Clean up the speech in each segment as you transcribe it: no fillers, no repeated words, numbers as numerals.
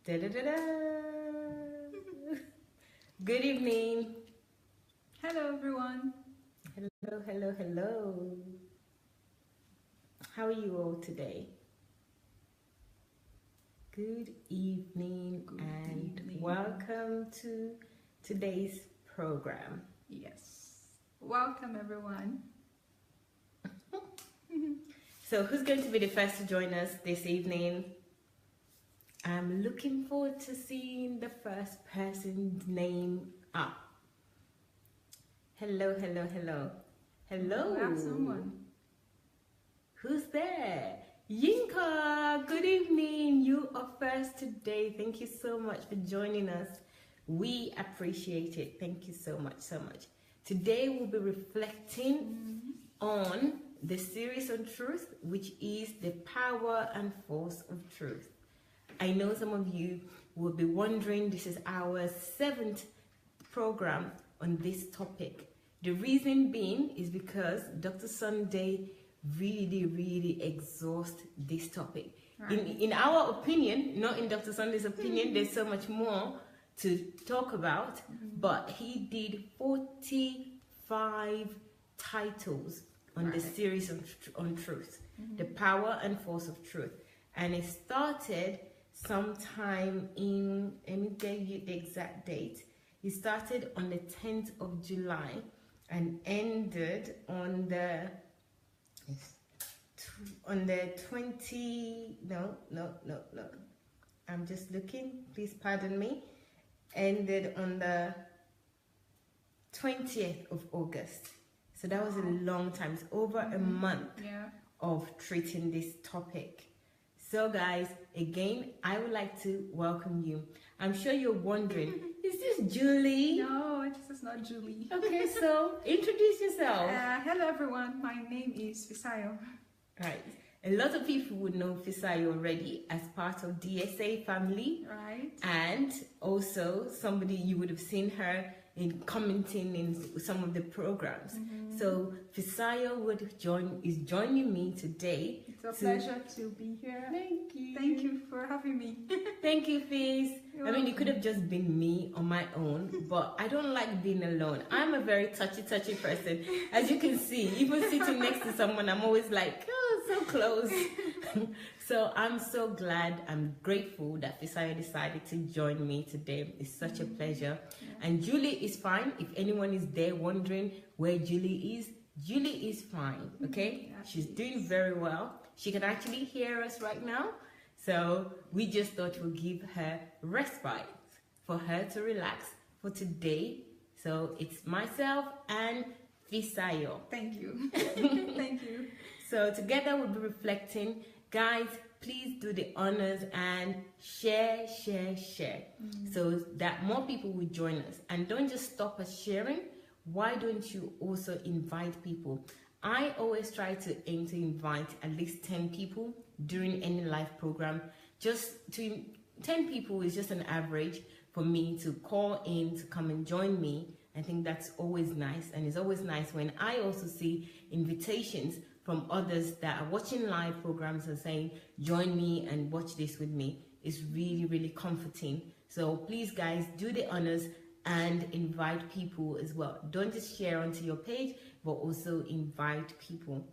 Da, da, da, da. Good evening. Hello everyone. Hello, hello, hello. How are you all today? Good evening and welcome to today's program. Yes. Welcome everyone. So who's going to be the first to join us this evening? I'm looking forward to seeing the first person's name up. Hello, hello, hello. Hello. We have someone. Who's there? Yinka, good evening. You are first today. Thank you so much for joining us. We appreciate it. Thank you so much, so much. Today we'll be reflecting on the series on truth, which is the power and force of truth. I know some of you will be wondering, this is our 7th program on this topic. The reason being is because Dr. Sunday really exhausts this topic. Right. In our opinion, not in Dr. Sunday's opinion, there's so much more to talk about, but he did 45 titles on the series on truth, the power and force of truth. And it started sometime in, let me give you the exact date. It started on the 10th of July and ended on the 20, no, I'm just looking, please pardon me, ended on the 20th of August. So that was a long time. It's over a month of treating this topic. So guys, again, I would like to welcome you. I'm sure you're wondering, is this Julie? No, this is not Julie. Okay, so introduce yourself. Hello everyone. My name is Fisayo. Right. A lot of people would know Fisayo already as part of DSA family. Right. And also somebody you would have seen her in commenting in some of the programs. So Fisayo is joining me today. It's a pleasure to be here. Thank you. Thank you for having me. Thank you, Fizz. I mean, it could have just been me on my own, but I don't like being alone. I'm a very touchy person. As you can see, even sitting next to someone, I'm always like, oh, so close. So I'm so glad, I'm grateful that Fisayo decided to join me today. It's such a pleasure. And Julie is fine. If anyone is there wondering where Julie is fine, okay? She's doing very well. She can actually hear us right now. So we just thought we'll give her respite for her to relax for today. So it's myself and Fisayo. Thank you. Thank you. So together we'll be reflecting. Guys, please do the honors and share so that more people will join us. And don't just stop at sharing. Why don't you also invite people? I always try to aim to invite at least 10 people during any live program. 10 people is just an average for me to call in to come and join me. I think that's always nice, and it's always nice when I also see invitations from others that are watching live programs and saying, join me and watch this with me. It's really comforting. So please guys, do the honors and invite people as well. Don't just share onto your page, but also invite people.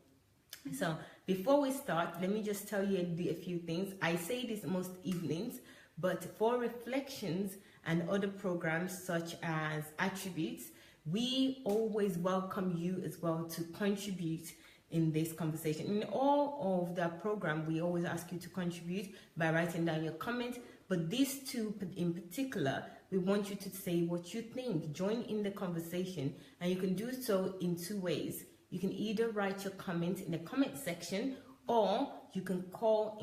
So before we start, let me just tell you a few things. I say this most evenings, but for reflections and other programs such as attributes, we always welcome you as well to contribute in this conversation. In all of the program, we always ask you to contribute by writing down your comment, but these two in particular, we want you to say what you think. Join in the conversation, and you can do so in 2 ways. You can either write your comment in the comment section, or you can call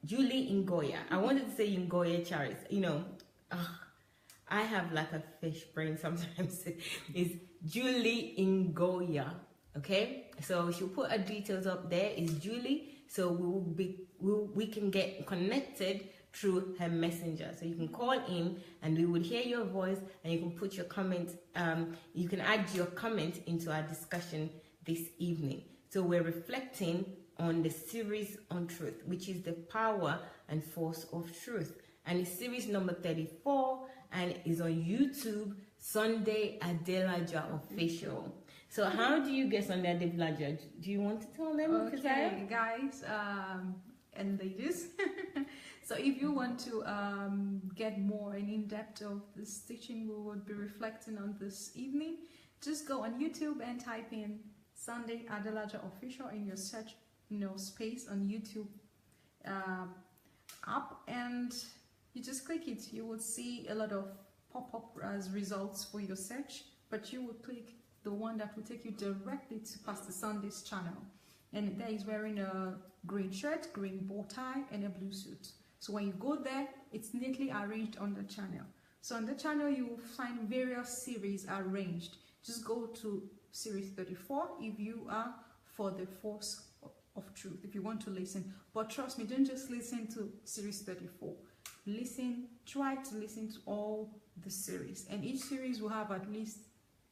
Julie Ngoya. I wanted to say Ngoya Charis. You know, I have like a fish brain sometimes. It's Julie Ngoya. Okay, so she'll put her details up there. It's Julie, so we can get connected through her messenger. So you can call in and we will hear your voice, and you can put your comment, you can add your comment into our discussion this evening. So we're reflecting on the series on truth, which is the power and force of truth. And it's series number 34 and is on YouTube, Sunday Adelaja Official. So how do you get Sunday Adelaja? Do you want to tell them? Okay, guys and ladies. So if you want to get more and in-depth of this teaching we would be reflecting on this evening, just go on YouTube and type in Sunday Adelaja Official in your search space on YouTube app, and you just click it. You will see a lot of pop-up as results for your search, but you will click the one that will take you directly to Pastor Sunday's channel, and there he's wearing a green shirt, green bow tie, and a blue suit. So when you go there, it's neatly arranged on the channel. So on the channel you will find various series arranged. Just go to series 34 if you are for the force of truth, if you want to listen. But trust me, don't just listen to series 34. Try to listen to all the series, and each series will have at least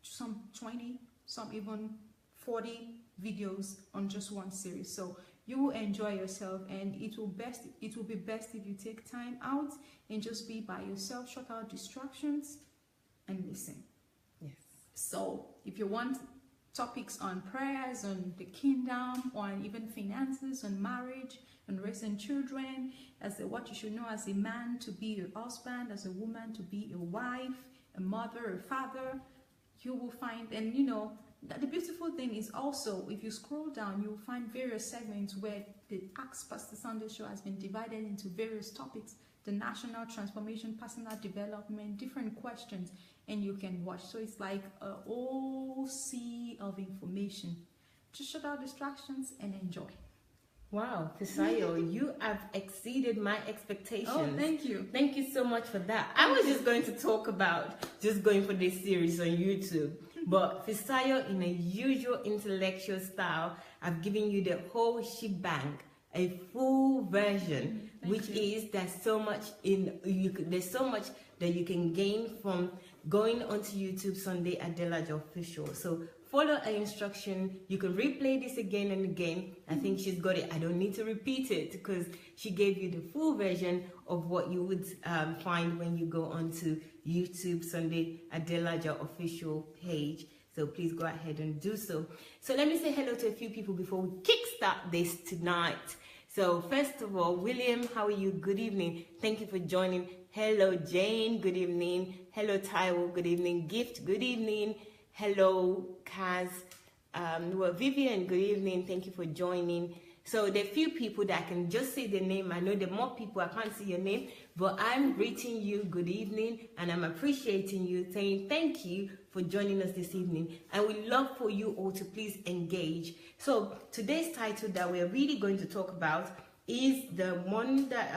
some 20, some even 40 videos on just one series. So you will enjoy yourself, and it will be best if you take time out and just be by yourself, shut out distractions and listen. Yes. So if you want topics on prayers, on the kingdom, on even finances, on marriage, on raising children, as what you should know as a man to be a husband, as a woman to be a wife, a mother, a father, you will find. And the beautiful thing is also, if you scroll down, you will find various segments where the Ask Pastor Sunday show has been divided into various topics: the national transformation, personal development, different questions, and you can watch. So it's like a whole sea of information. Just shut out distractions and enjoy. Wow, Fisayo, you have exceeded my expectations. Oh, thank you. Thank you so much for that. I was just going to talk about just going for this series on YouTube. But Fisayo, in a usual intellectual style, I've given you the whole shebang, a full version, there's so much that you can gain from going onto YouTube, Sunday Adelaja Official. So follow her instruction. You can replay this again and again. I think she's got it. I don't need to repeat it because she gave you the full version of what you would find when you go onto YouTube, Sunday Adelaja Official page. So please go ahead and do so. So let me say hello to a few people before we kickstart this tonight. So first of all, William, how are you? Good evening. Thank you for joining. Hello, Jane. Good evening. Hello, Taiwo. Good evening. Gift. Good evening. Hello, Kaz. Vivian. Good evening. Thank you for joining. So there are few people that I can just say the name. I know there are more people I can't see your name, but I'm greeting you good evening, and I'm appreciating you, saying thank you for joining us this evening. And we love for you all to please engage. So today's title that we're really going to talk about is the one that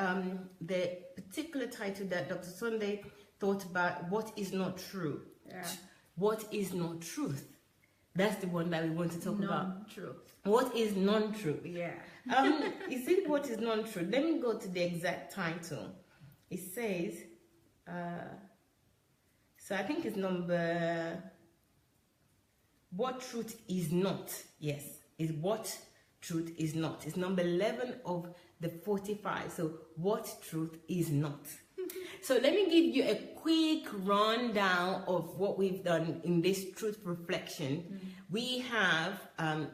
the particular title that Dr. Sunday thought about: what is not true. Yeah. What is not truth? That's the one that we want to talk about. Non-truth. What is non-truth? Yeah. Is it what is non-truth? Let me go to the exact title. It says, so I think it's number, what truth is not. Yes, is what truth is not. It's number 11 of the 45. So what truth is not. So let me give you a quick rundown of what we've done in this truth reflection. We have,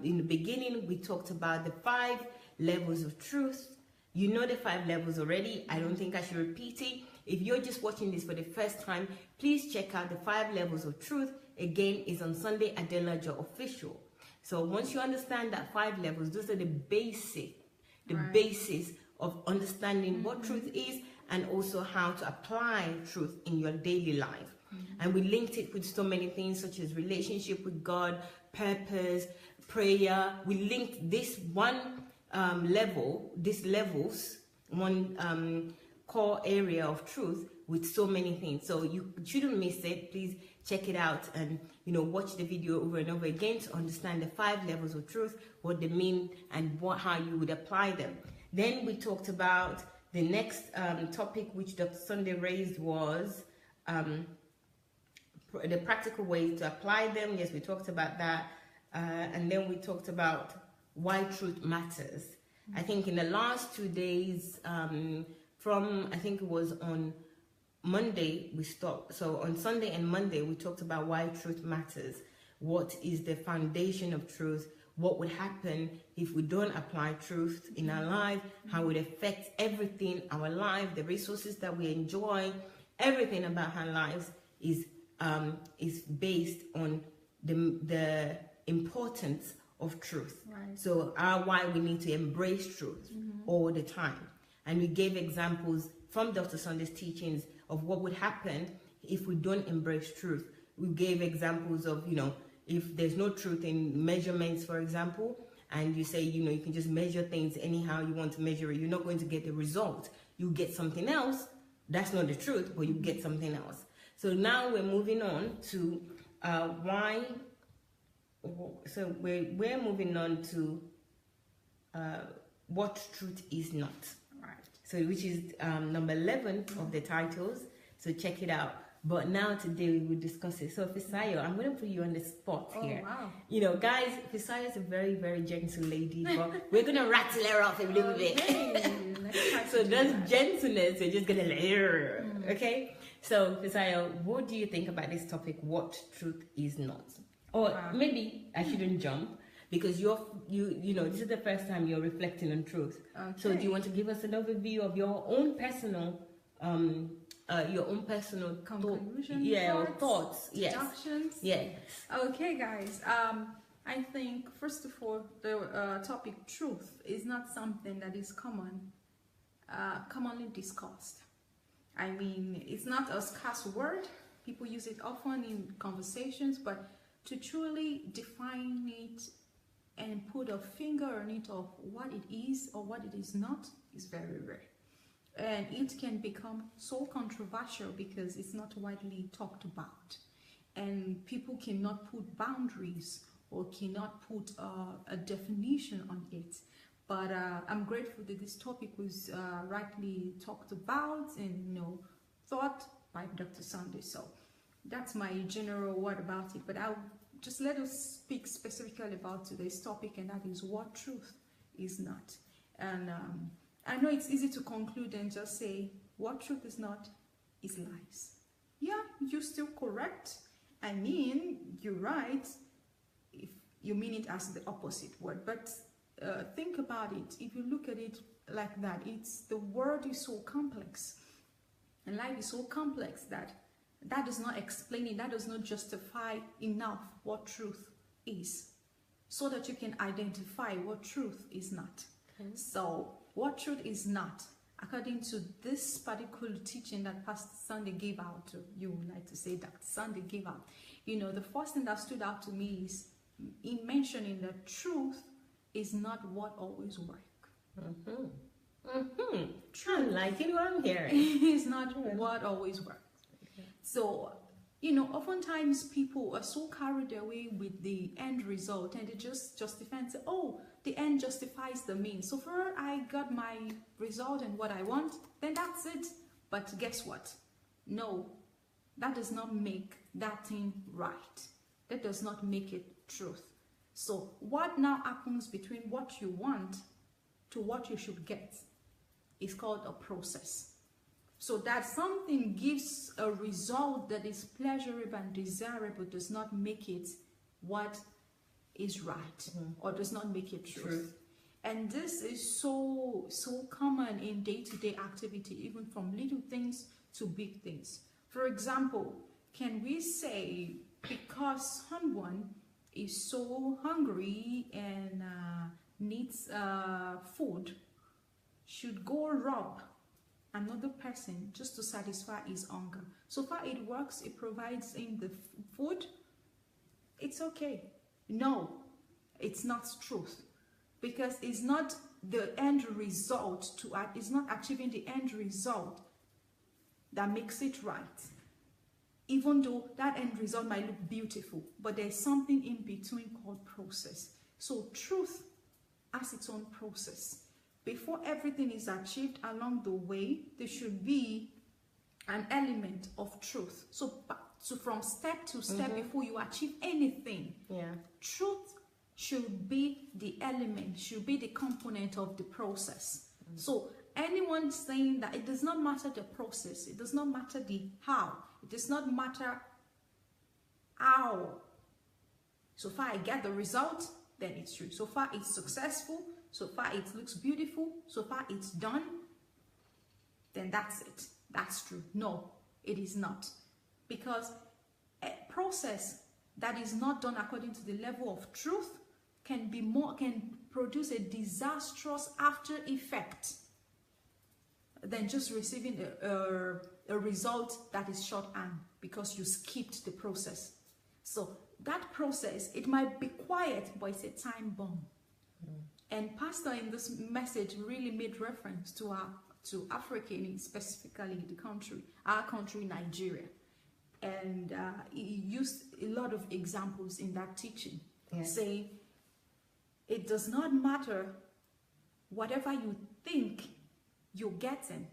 in the beginning, we talked about the 5 levels of truth. You know the 5 levels already. I don't think I should repeat it. If you're just watching this for the first time, please check out the 5 levels of truth. Again, it's on Sunday Adelaja Official. So once you understand that 5 levels, those are the basis of understanding what truth is, and also how to apply truth in your daily life. And we linked it with so many things such as relationship with God, purpose, prayer. We linked this one one core area of truth with so many things. So you shouldn't miss it. Please check it out and watch the video over and over again to understand the 5 levels of truth, what they mean, and how you would apply them. Then we talked about the next topic which Dr. Sunday raised was the practical ways to apply them. Yes, we talked about that. And then we talked about why truth matters. I think in the last 2 days, from I think it was on Monday we stopped. So on Sunday and Monday we talked about why truth matters. What is the foundation of truth? What would happen if we don't apply truth in our life? How it would affect everything, our life, the resources that we enjoy, everything about our lives is based on the importance of truth. Right. So why we need to embrace truth all the time. And we gave examples from Dr. Sunday's teachings of what would happen if we don't embrace truth. We gave examples of, if there's no truth in measurements, for example, and you say, you can just measure things anyhow you want to measure it, you're not going to get the result. You get something else. That's not the truth, but you get something else. So now we're moving on to why. So we're moving on to what truth is not. Right. So which is number 11 of the titles. So check it out. But now today we will discuss it. So Fisayo, I'm going to put you on the spot here. Oh, wow. Guys, Fisayo is a very, very gentle lady, but we're going to rattle her off a little bit. So those gentleness, we're just going to let her. Okay? So Fisayo, what do you think about this topic, what truth is not? Or maybe I shouldn't jump, because this is the first time you're reflecting on truth. Okay. So do you want to give us an overview of your own personal conclusion, thoughts, yes, deductions? Yes. Okay, guys. I think first of all, the topic truth is not something that is commonly discussed. I mean, it's not a scarce word. People use it often in conversations, but to truly define it and put a finger on it of what it is or what it is not is very rare. And it can become so controversial because it's not widely talked about. And people cannot put boundaries or cannot put a definition on it. But I'm grateful that this topic was rightly talked about and thought by Dr. Sunday. So that's my general word about it. But I'll just let us speak specifically about today's topic, and that is what truth is not. And I know it's easy to conclude and just say what truth is not is lies. Yeah, you're still correct. I mean, you're right if you mean it as the opposite word. But think about it. If you look at it like that, the word is so complex. And life is so complex that does not explain it, that does not justify enough what truth is, so that you can identify what truth is not. Okay. So, what truth is not, according to this particular teaching that Pastor Sunday gave out, you would like to say Dr. Sunday gave out, the first thing that stood out to me is in mentioning that truth is not what always works. Truth, I like it what I'm hearing. It's not what always works. So, oftentimes people are so carried away with the end result and they just justify and say, oh, the end justifies the means. So far I got my result and what I want, then that's it. But guess what? No, that does not make that thing right. That does not make it truth. So what now happens between what you want to what you should get is called a process. So that something gives a result that is pleasurable and desirable does not make it what is right, or does not make it truth. And this is so common in day-to-day activity, even from little things to big things. For example, can we say because someone is so hungry and needs food, should go rob another person just to satisfy his hunger? So far it works, it provides him the food, it's okay. No, it's not truth, because it's not the end result it's not achieving the end result that makes it right, even though that end result might look beautiful, but there's something in between called process. So truth has its own process. Before everything is achieved along the way, there should be an element of truth. So from step to step, before you achieve anything, truth should be the element, should be the component of the process. So anyone saying that it does not matter the process, it does not matter the how, it does not matter how, so far I get the result, then it's true. So far it's successful, so far it looks beautiful, so far it's done, then that's it, that's true. No, it is not. Because a process that is not done according to the level of truth can produce a disastrous after effect than just receiving a result that is shorthand because you skipped the process. So that process, it might be quiet, but it's a time bomb. And Pastor in this message really made reference to Africa, specifically the country, our country, Nigeria. And he used a lot of examples in that teaching, saying it does not matter whatever you think you're getting.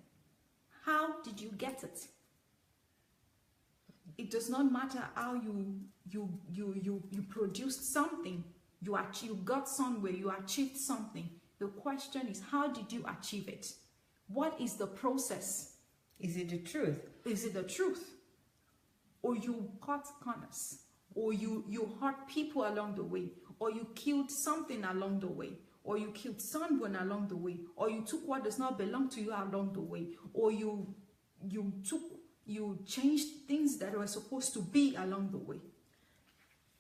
How did you get it? It does not matter how you produced something, you got somewhere, you achieved something. The question is, how did you achieve it? What is the process? Is it the truth? Is it the truth? Or you cut corners, or you hurt people along the way, or you killed something along the way, or you killed someone along the way, or you took what does not belong to you along the way, or you changed things that were supposed to be along the way.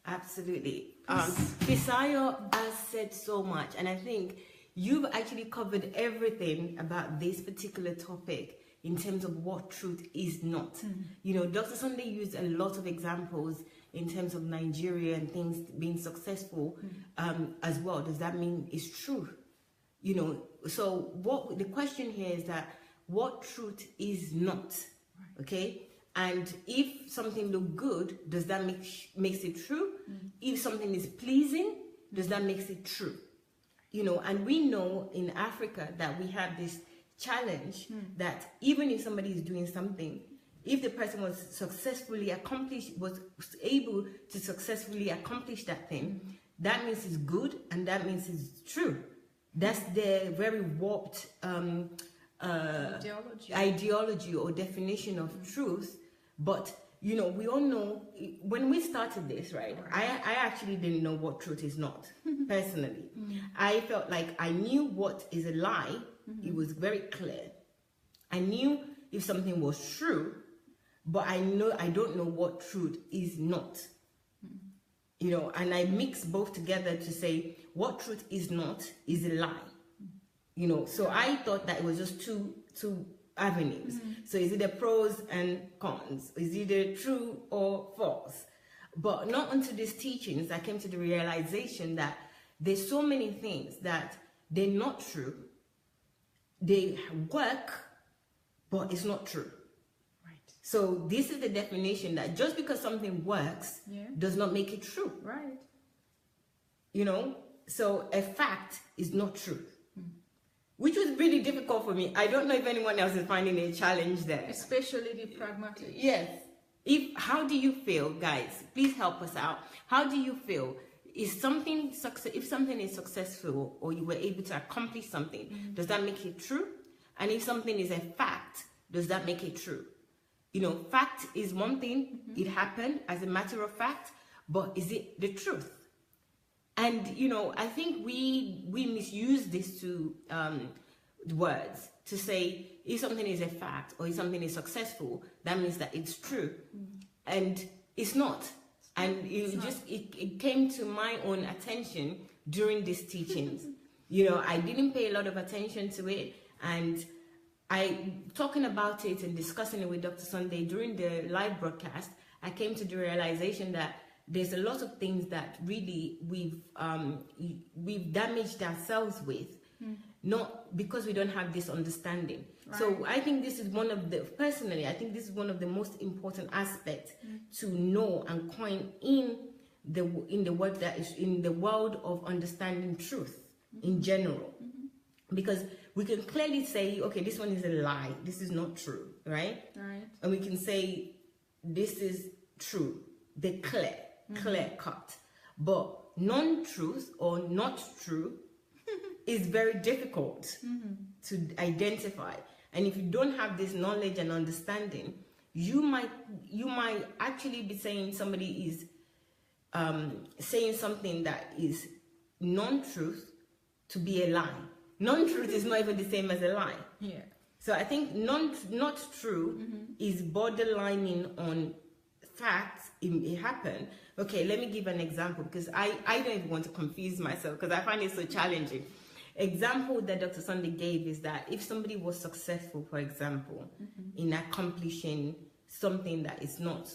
Absolutely. Fisayo has said so much, and I think you've actually covered everything about this particular topic in terms of what truth is not. You know, Dr. Sunday used a lot of examples in terms of Nigeria and things being successful as well. Does that mean it's true? You know, so what the question here is that what truth is not, okay? And if something looks good, does that makes it true? If something is pleasing, does that makes it true? You know, and we know in Africa that we have this challenge that even if somebody is doing something, if the person was able to successfully accomplish that thing, that means it's good and that means it's true. That's their very warped ideology or definition of truth. But you know, we all know when we started this, right? I actually didn't know what truth is not personally. I felt like I knew what is a lie. It was very clear. I knew if something was true, but I don't know what truth is not. You know, and I mix both together to say what truth is not is a lie. You know, so I thought that it was just two avenues. So is it the pros and cons? Is it either true or false? But not until these teachings I came to the realization that there's so many things that they're not true. They work, but it's not true. Right. So this is the definition that just because something works does not make it true. Right. You know, so a fact is not true. Which was really difficult for me. I don't know if anyone else is finding a challenge there. Especially the pragmatic. Yes. How do you feel, guys? Please help us out. How do you feel? If something is successful or you were able to accomplish something, does that make it true? And if something is a fact, does that make it true? You know, fact is one thing. It happened as a matter of fact, but is it the truth? And, you know, I think we misuse these two words to say if something is a fact or if something is successful, that means that it's true. And it's not. And it came to my own attention during these teachings. You know, I didn't pay a lot of attention to it. And talking about it and discussing it with Dr. Sunday during the live broadcast, I came to the realization that there's a lot of things that really we've damaged ourselves with, not because we don't have this understanding. Right. So I think this is one of the most important aspects to know and coin in the work that is in the world of understanding truth in general, because we can clearly say, okay, this one is a lie, this is not true, right? Right. And we can say this is true, the clear cut. But non-truth or not true is very difficult to identify. And if you don't have this knowledge and understanding, you might actually be saying somebody is saying something that is non-truth to be a lie. Non-truth is not even the same as a lie. Yeah. So I think not true is borderlining on facts. It happened. Okay, let me give an example, because I don't even want to confuse myself, because I find it so challenging. Example that Dr. Sunday gave is that if somebody was successful, for example, in accomplishing something that is not,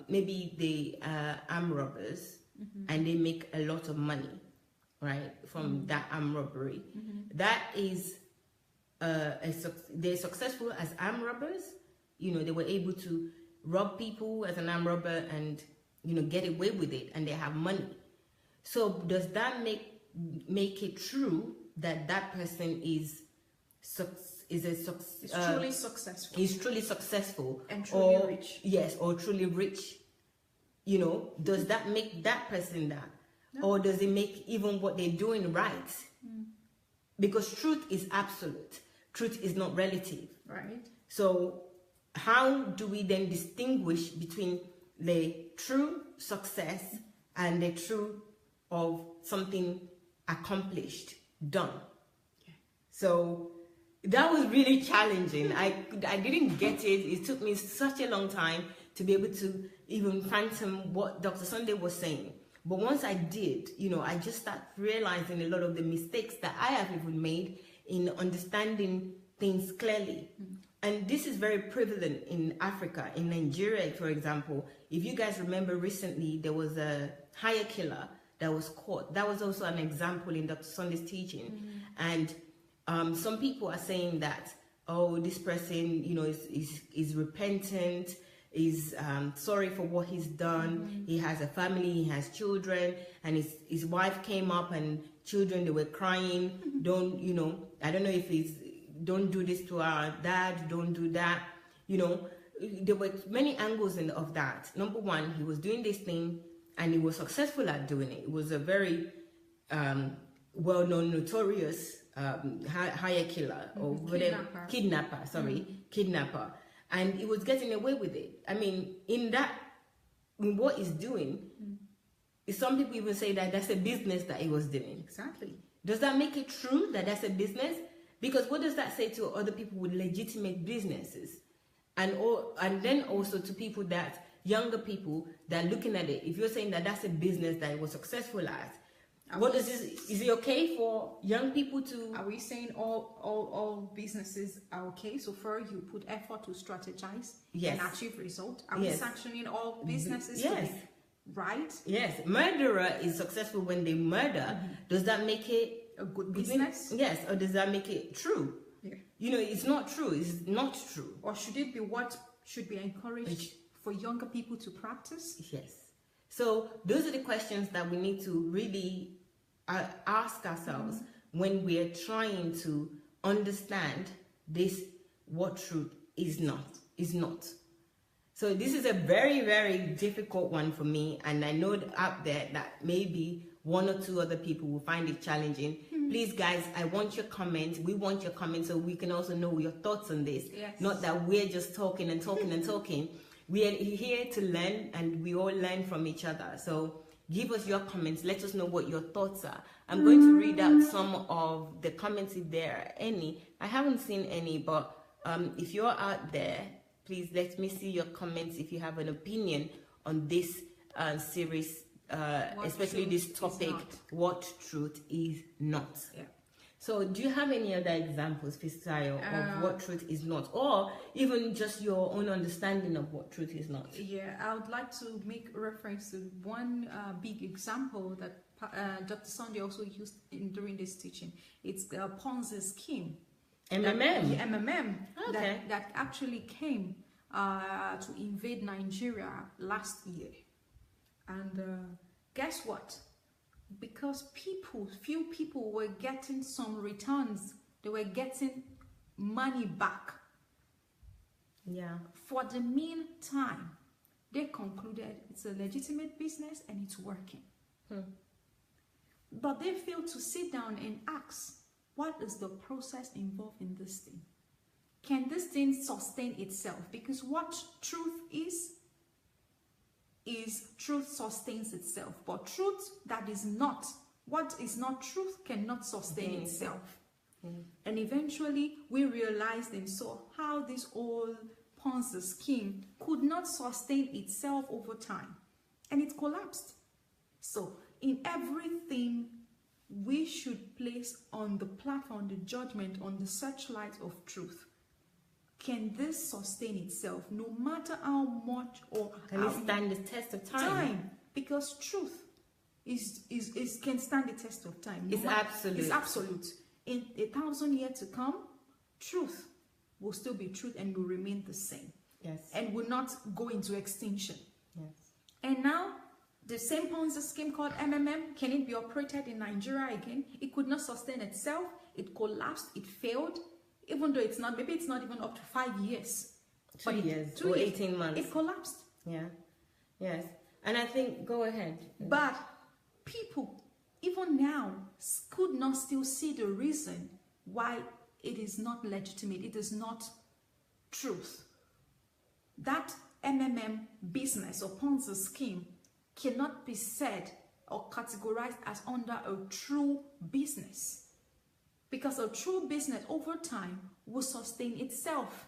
maybe they arm robbers and they make a lot of money, right, from that arm robbery. That is, they're successful as arm robbers. You know, they were able to rob people as an arm robber and, you know, get away with it, and they have money. So does that make it true that that person is truly successful? Is truly successful And truly or rich. Yes, or truly rich. You know, does that make that person that? No. Or does it make even what they're doing right? Because truth is absolute. Truth is not relative. Right. So how do we then distinguish between the true success and the true of something accomplished, done? Okay. So that was really challenging. I didn't get it. It took me such a long time to be able to even fathom what Dr. Sunday was saying. But once I did, you know, I just started realizing a lot of the mistakes that I have even made in understanding things clearly. And this is very prevalent in Africa. In Nigeria, for example, if you guys remember recently, there was a hire killer that was caught. That was also an example in Dr. Sunday's teaching. And some people are saying that, oh, this person, you know, is repentant, is sorry for what he's done. He has a family, he has children, and his wife came up and children, they were crying. Don't, you know, I don't know if it's, don't do this to our dad, don't do that. You know, there were many angles of that. Number one, he was doing this thing and he was successful at doing it. It was a very well-known, notorious hire killer or whatever, kidnapper, kidnapper. And he was getting away with it. I mean, in what he's doing, some people even say that that's a business that he was doing. Exactly. Does that make it true that that's a business? Because what does that say to other people with legitimate businesses? And then also to people that, younger people that are looking at it, if you're saying that that's a business that he was successful at, what is this? Is it okay for young people to? Are we saying all businesses are okay? So far, you put effort to strategize and achieve result. Are we sanctioning all businesses? Yes. To be right? Yes. Murderer is successful when they murder. Does that make it a good business? Yes. Or does that make it true? Yeah. You know, it's not true. It's not true. Or should it be what should be encouraged for younger people to practice? Yes. So those are the questions that we need to really ask ourselves when we are trying to understand this, what truth is not. So this is a very, very difficult one for me, and I know out there that maybe one or two other people will find it challenging. Please, guys, I want your comments. We want your comments so we can also know your thoughts on this. Yes. Not that we're just talking and talking and talking. We are here to learn, and we all learn from each other. So give us your comments. Let us know what your thoughts are. I'm going to read out some of the comments if there are any. I haven't seen any, but if you're out there, please let me see your comments if you have an opinion on this series, especially this topic, what truth is not. Yeah. So do you have any other examples, Fisayo, of what truth is not? Or even just your own understanding of what truth is not? Yeah, I would like to make reference to one big example that Dr. Sunday also used during this teaching. It's the Ponzi scheme. MMM? MMM. Okay. That actually came to invade Nigeria last year. And guess what? Because few people were getting some returns. They were getting money back. Yeah. For the meantime, they concluded it's a legitimate business and it's working. But they fail to sit down and ask, what is the process involved in this thing? Can this thing sustain itself? Because what truth is truth sustains itself. But truth that is not, what is not truth cannot sustain itself. And eventually we realized and saw how this old Ponzi scheme could not sustain itself over time. And it collapsed. So in everything, we should place on the platform the judgment on the searchlight of truth. Can this sustain itself no matter how much or can it stand the test of time? Because truth is can stand the test of time. It's absolute. It's absolute. In 1,000 years to come, truth will still be truth and will remain the same. Yes. And will not go into extinction. Yes. And now, the same Ponzi scheme called MMM, can it be operated in Nigeria again? It could not sustain itself. It collapsed. It failed. Even though it's not, maybe it's not even up to 5 years. 2 years or 18 months. It collapsed. Yeah. Yes. And I think, go ahead. But people, even now, could not still see the reason why it is not legitimate. It is not truth. That MMM business or Ponzi scheme cannot be said or categorized as under a true business. Because a true business over time will sustain itself.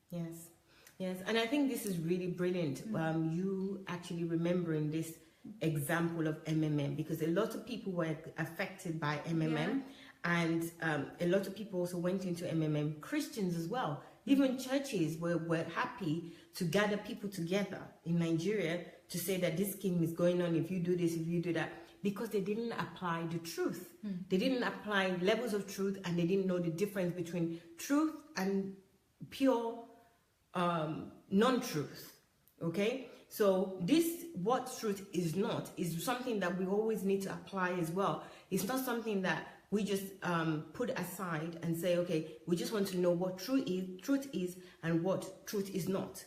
Yes. Yes. And I think this is really brilliant. You actually remembering this example of MMM, because a lot of people were affected by MMM, and a lot of people also went into MMM, Christians as well. Even churches were happy to gather people together in Nigeria to say that this scheme is going on, if you do this, if you do that, because they didn't apply the truth. They didn't apply levels of truth, and they didn't know the difference between truth and pure non-truth. Okay? So this, what truth is not, is something that we always need to apply as well. It's not something that we just put aside and say, okay, we just want to know what truth is and what truth is not.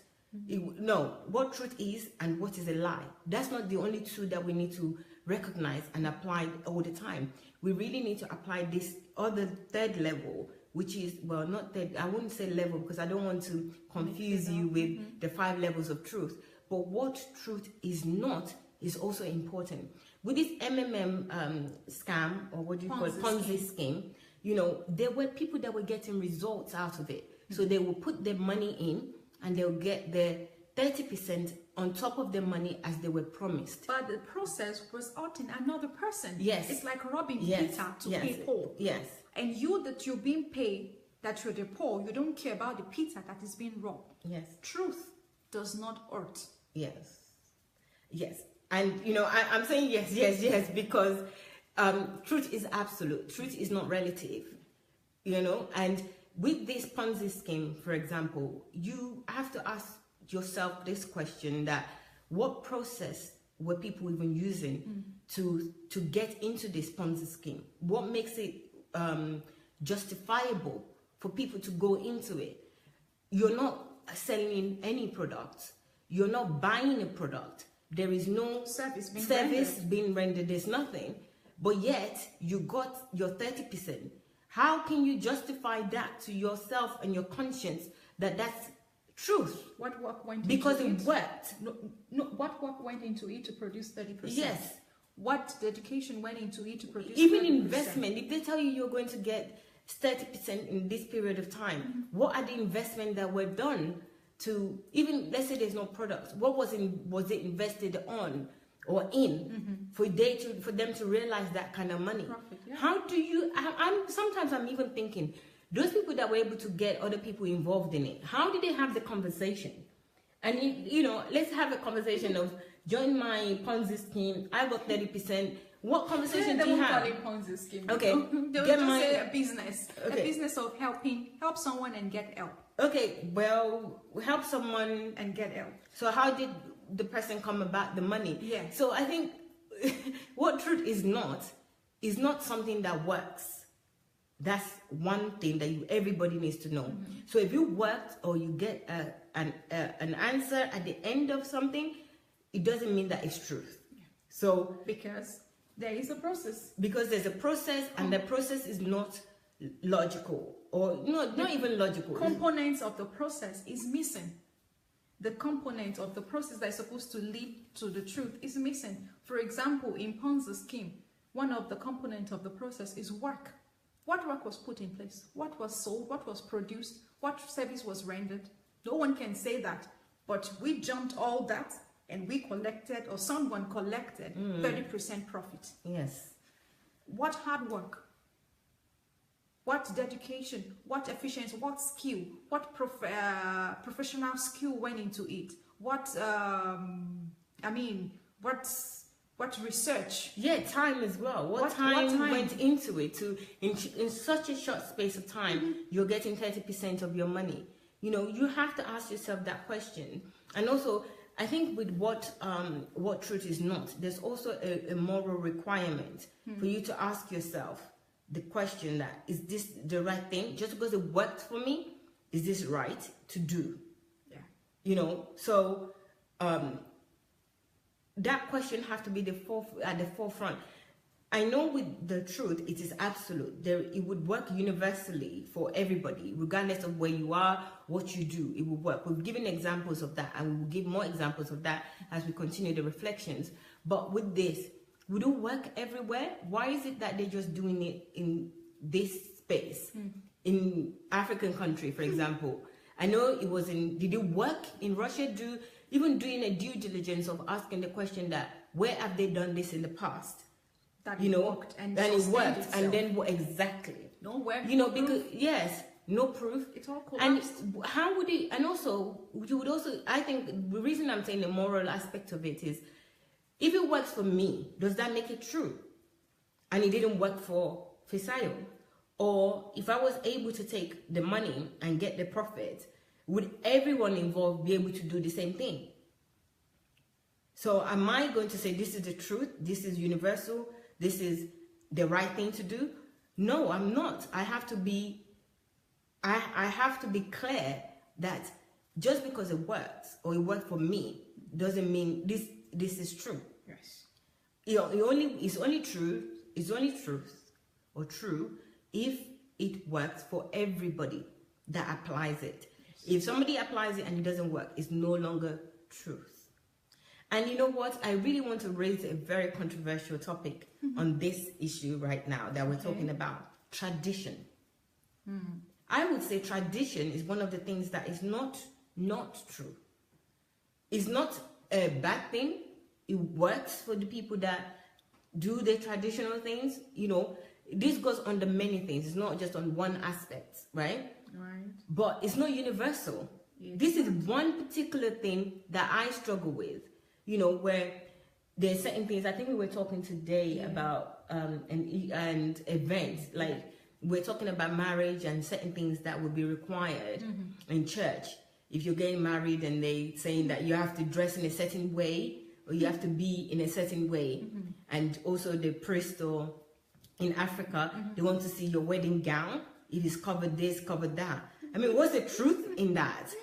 No, what truth is and what is a lie. That's not the only truth that we need to recognize and apply all the time. We really need to apply this other third level, which is, well, not third, I wouldn't say level because I don't want to confuse you with the 5 levels of truth. But what truth is not is also important. With this MMM scam, or what do you call it, Ponzi scheme, you know, there were people that were getting results out of it. So they will put their money in and they'll get their 30% on top of the money as they were promised. But the process was hurting another person. Yes. It's like robbing Peter to pay Paul. Yes. And you that you're being paid, that you're the Paul, you don't care about the Peter that is being robbed. Yes. Truth does not hurt. Yes. Yes. And, you know, I'm saying yes, because truth is absolute. Truth is not relative, you know. And with this Ponzi scheme, for example, you have to ask yourself this question, that what process were people even using to get into this Ponzi scheme? What makes it justifiable for people to go into it? You're not selling any product. You're not buying a product. There is no service being rendered. There's nothing. But yet, you got your 30%. How can you justify that to yourself and your conscience that that's truth? What work went into because it? Because it worked. No, what work went into it to produce 30%? Yes. What dedication went into it to produce 30%? Even investment. If they tell you you're going to get 30% in this period of time, what are the investments that were done to, even, let's say there's no products, what was it invested on or in for them to realize that kind of money? Profit, yeah. How do you, sometimes I'm even thinking, those people that were able to get other people involved in it, how did they have the conversation? And, you know, let's have a conversation of, join my Ponzi scheme, I got 30%. What conversation do you have? They won't call it Ponzi scheme. Okay. They'll just say a business. Okay. A business of help someone and get help. Okay, well, help someone and get help. So how did the person come about the money? Yeah. So I think what truth is not something that works. That's one thing that everybody needs to know. So if you worked or you get an answer at the end of something, it doesn't mean that it's truth. Yeah. So because There is a process. Because there's a process, and the process is not logical, or not even logical. Components of the process is missing. The component of the process that is supposed to lead to the truth is missing. For example, in Ponzi scheme, one of the components of the process is work. What work was put in place? What was sold? What was produced? What service was rendered? No one can say that, but we jumped all that and we collected, or someone collected 30% profit. Yes. What hard work? What dedication, what efficiency, what skill, what professional skill went into it? What what research? Yeah, time as well. What time went into it to in such a short space of time? You're getting 30% of your money. You have to ask yourself that question. And also, I think with what truth is not, there's also a moral requirement for you to ask yourself the question that, is this the right thing? Just because it worked for me, is this right to do? Yeah. So that question has to be at the forefront. I know with the truth, it is absolute. It would work universally for everybody, regardless of where you are, what you do, it will work. We've given examples of that, and we will give more examples of that as we continue the reflections. But with this, would it work everywhere? Why is it that they're just doing it in this space? In African country, for example. I know it was did it work in Russia? Even doing a due diligence of asking the question that, where have they done this in the past? That it worked, and it worked, and then what exactly? Nowhere. Because yes, no proof. It's all collapsed. And how would it? And also, you would also. I think the reason I'm saying the moral aspect of it is, if it works for me, does that make it true? And it didn't work for Fisayo. Or if I was able to take the money and get the profit, would everyone involved be able to do the same thing? So am I going to say this is the truth, this is universal, this is the right thing to do? No, I'm not. I have to be clear that just because it works or it worked for me doesn't mean this is true. Yes. It's only truth or true if it works for everybody that applies it. If somebody applies it and it doesn't work, it's no longer truth. And you know what? I really want to raise a very controversial topic on this issue right now that we're talking about. Tradition. I would say tradition is one of the things that is not true. It's not a bad thing. It works for the people that do the traditional things. This goes under many things. It's not just on one aspect, right? Right. But it's not universal. This is one particular thing that I struggle with, where there's certain things. I think we were talking today about and events, like we're talking about marriage and certain things that would be required in church. If you're getting married and they saying that you have to dress in a certain way or you have to be in a certain way, and also the priest or in Africa, they want to see your wedding gown. It is covered this, covered that. I mean, what's the truth in that?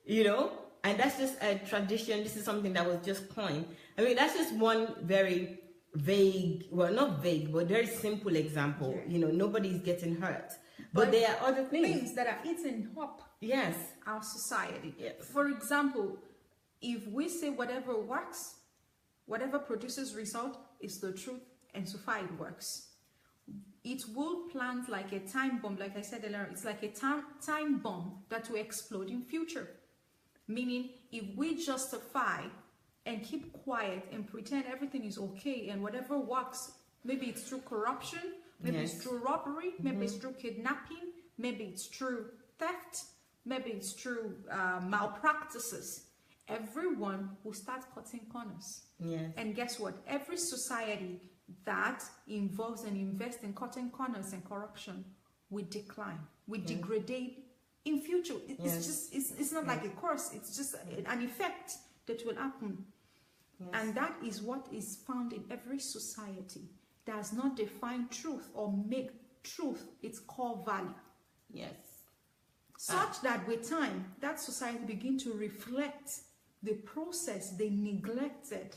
And that's just a tradition. This is something that was just coined. I mean, that's just one very vague, well, not vague, but very simple example. Nobody's getting hurt. But there are other things that are eating up our society. Yes. For example, if we say whatever works, whatever produces result is the truth, and so far it works. It will plant like a time bomb, like I said earlier, it's like a time bomb that will explode in future. Meaning, if we justify and keep quiet and pretend everything is okay and whatever works, maybe it's through corruption, maybe it's through robbery, maybe it's through kidnapping, maybe it's through theft, maybe it's through malpractices, everyone will start cutting corners. Yes. And guess what? Every society that involves and invests in cutting corners and corruption will decline, will degrade in future. It's not like a course, it's just an effect that will happen. And that is what is found in every society that does not define truth or make truth its core value. Yes. Such that with time, that society begin to reflect the process they neglected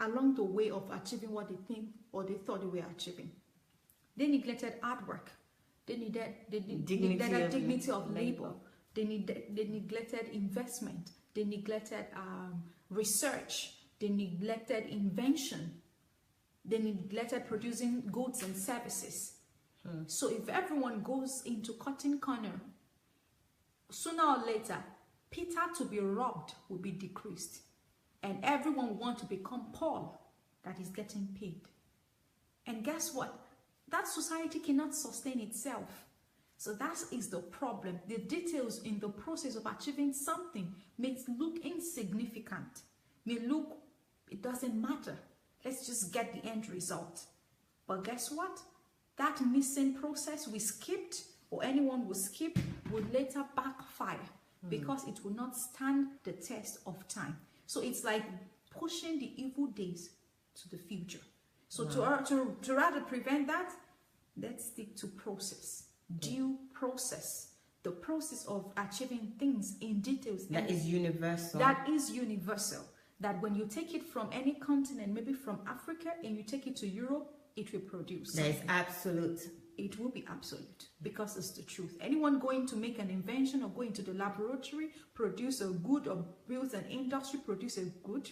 along the way of achieving what they think or they thought they were achieving. They neglected hard work. They neglected dignity of labor. They neglected investment. They neglected research. They neglected invention. They neglected producing goods and services. So if everyone goes into cutting corner, sooner or later, Peter to be robbed will be decreased. And everyone want to become Paul that is getting paid. And guess what? That society cannot sustain itself. So that is the problem. The details in the process of achieving something may look insignificant. May look, it doesn't matter. Let's just get the end result. But guess what? That missing process we skipped, or anyone will skip, will later backfire because it will not stand the test of time. So it's like pushing the evil days to the future. So to rather prevent that, let's stick to process, due process, the process of achieving things in details. That is universal. That is universal. That when you take it from any continent, maybe from Africa, and you take it to Europe, it will produce. That is absolute. It will be absolute because it's the truth. Anyone going to make an invention or go into the laboratory, produce a good or build an industry, produce a good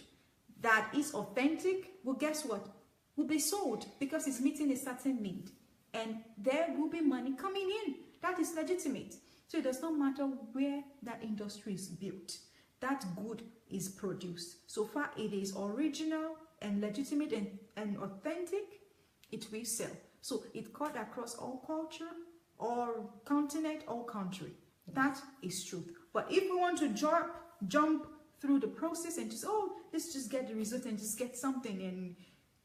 that is authentic, well, guess what? Will be sold because it's meeting a certain need. And there will be money coming in. That is legitimate. So it does not matter where that industry is built. That good is produced. So far it is original and legitimate and authentic, it will sell. So it cut across all culture, all continent, all country. That is truth. But if we want to jump through the process and just, let's just get the result and just get something and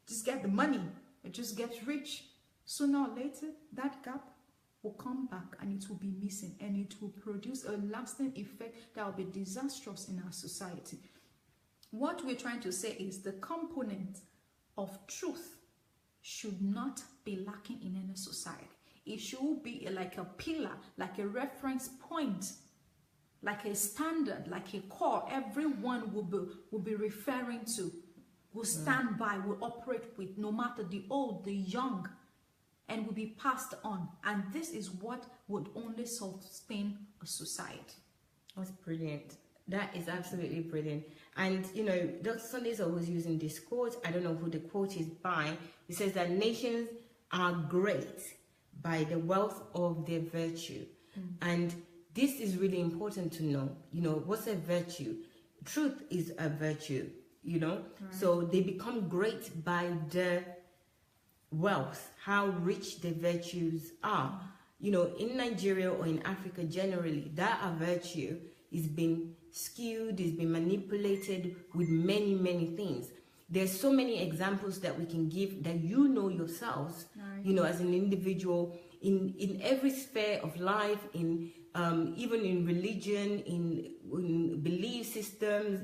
just get the money and just get rich, sooner or later, that gap will come back and it will be missing and it will produce a lasting effect that will be disastrous in our society. What we're trying to say is the component of truth should not be lacking in any society. It should be like a pillar, like a reference point, like a standard, like a core. Everyone will be referring to, will stand by, will operate with, no matter the old, the young, and will be passed on. And this is what would only sustain a society. That's brilliant. That is absolutely brilliant. And, Dr. Sunday is always using this quote. I don't know who the quote is by. He says that nations are great by the wealth of their virtue. And this is really important to know. What's a virtue? Truth is a virtue, Right. So they become great by the wealth, how rich the virtues are. In Nigeria or in Africa generally, that a virtue is being skewed, is being manipulated with many, many things. There's so many examples that we can give that yourselves, right. As an individual, in every sphere of life, in even in religion, in belief systems,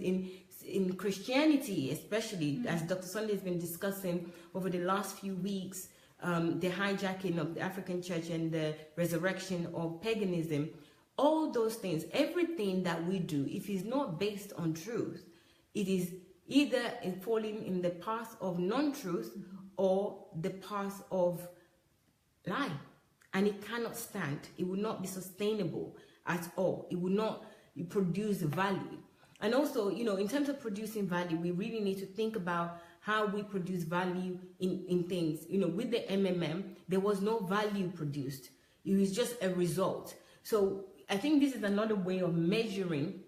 in Christianity especially, as Dr. Sunday has been discussing over the last few weeks, the hijacking of the African church and the resurrection of paganism. All those things, everything that we do, if it's not based on truth, it is either falling in the path of non-truth or the path of lie. And it cannot stand. It will not be sustainable at all. It will not produce value. And also, in terms of producing value, we really need to think about how we produce value in things. With the MMM, there was no value produced. It was just a result. So I think this is another way of measuring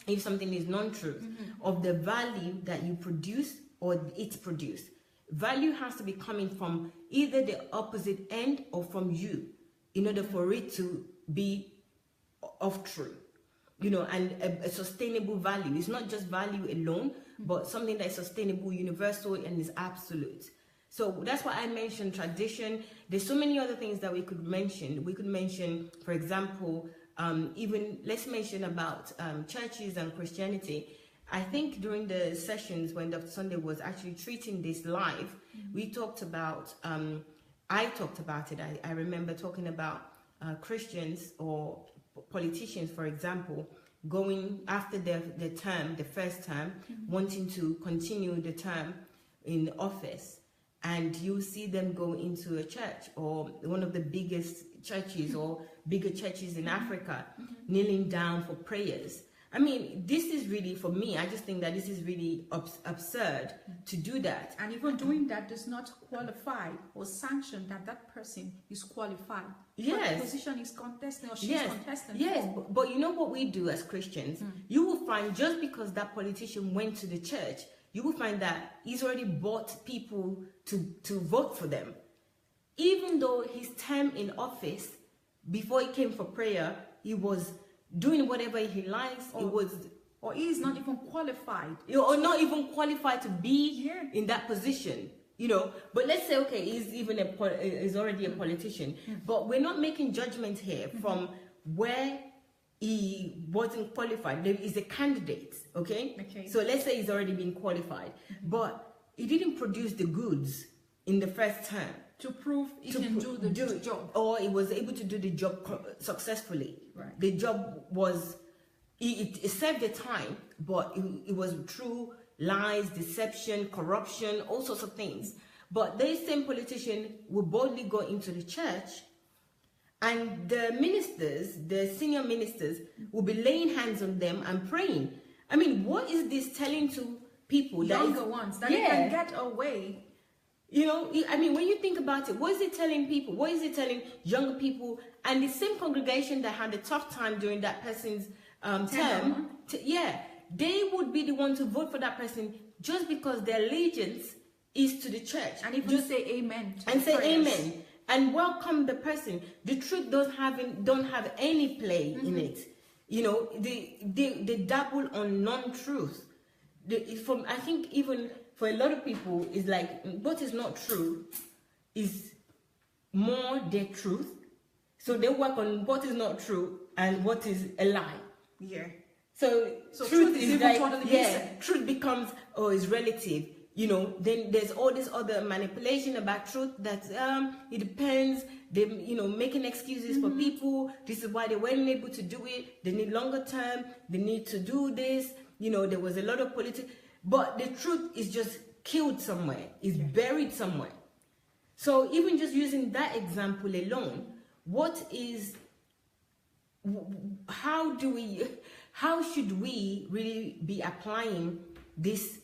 if something is non-truth, of the value that you produce or it's produced. Value has to be coming from either the opposite end or from you in order for it to be of truth. And a sustainable value. It's not just value alone, but something that is sustainable, universal, and is absolute. So that's why I mentioned tradition. There's so many other things that we could mention. We could mention, for example, even let's mention about churches and Christianity. I think during the sessions when Dr. Sunday was actually treating this live, we talked about, I talked about it. I remember talking about Christians or politicians, for example, going after the first term, wanting to continue the term, in office, and you see them go into a church or one of the biggest churches or bigger churches in Africa, kneeling down for prayers. I mean, this is really, for me, I just think that this is really absurd to do that. And even doing that does not qualify or sanction that that person is qualified. Yes. What position is contesting or she's Yes, contesting. yes, but you know what we do as Christians? You will find just because that politician went to the church, you will find that he's already bought people to vote for them. Even though his term in office, before he came for prayer, he was doing whatever he likes. Or he is not even qualified. Or not even qualified to be in that position. You know, but let's say, okay, he's already a politician, but we're not making judgment here from where he wasn't qualified. There is a candidate, okay? So let's say he's already been qualified, but he didn't produce the goods in the first term to prove he can do the job, or he was able to do the job successfully. Right. The job was, it served the time, but it was through lies, deception, corruption, all sorts of things. But this same politician will boldly go into the church, and the ministers, the senior ministers, will be laying hands on them and praying. I mean, what is this telling to people? Younger ones, that they can get away. You know, I mean, when you think about it, what is it telling people? What is it telling younger people? And the same congregation that had a tough time during that person's term, they would be the ones to vote for that person just because their allegiance is to the church. And even just say amen. And say amen. And welcome the person. The truth don't have any play in it. You know, they dabble on non-truth. I think even for a lot of people, it's like what is not true is more their truth. So they work on what is not true and what is a lie. Yeah. So truth is like, truth becomes, is relative. You know, then there's all this other manipulation about truth that it depends. They, making excuses for people. This is why they weren't able to do it. They need longer term. They need to do this. You know, there was a lot of politics, but the truth is just killed somewhere. It's buried somewhere. So even just using that example alone, how should we really be applying this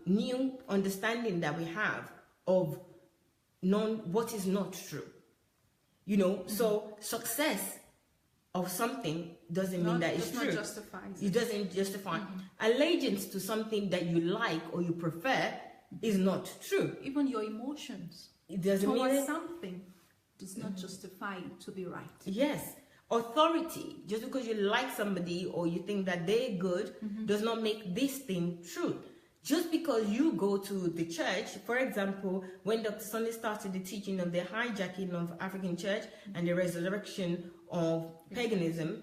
new understanding that we have of what is not true? You know, so success of something doesn't mean that it's true. It doesn't justify. Allegiance to something that you like or you prefer is not true. Even your emotions it doesn't mean something does not justify it to be right. Yes. Authority, just because you like somebody or you think that they're good, does not make this thing true. Just because you go to the church, for example, when Dr. Sunday started the teaching of the hijacking of African church and the resurrection of paganism,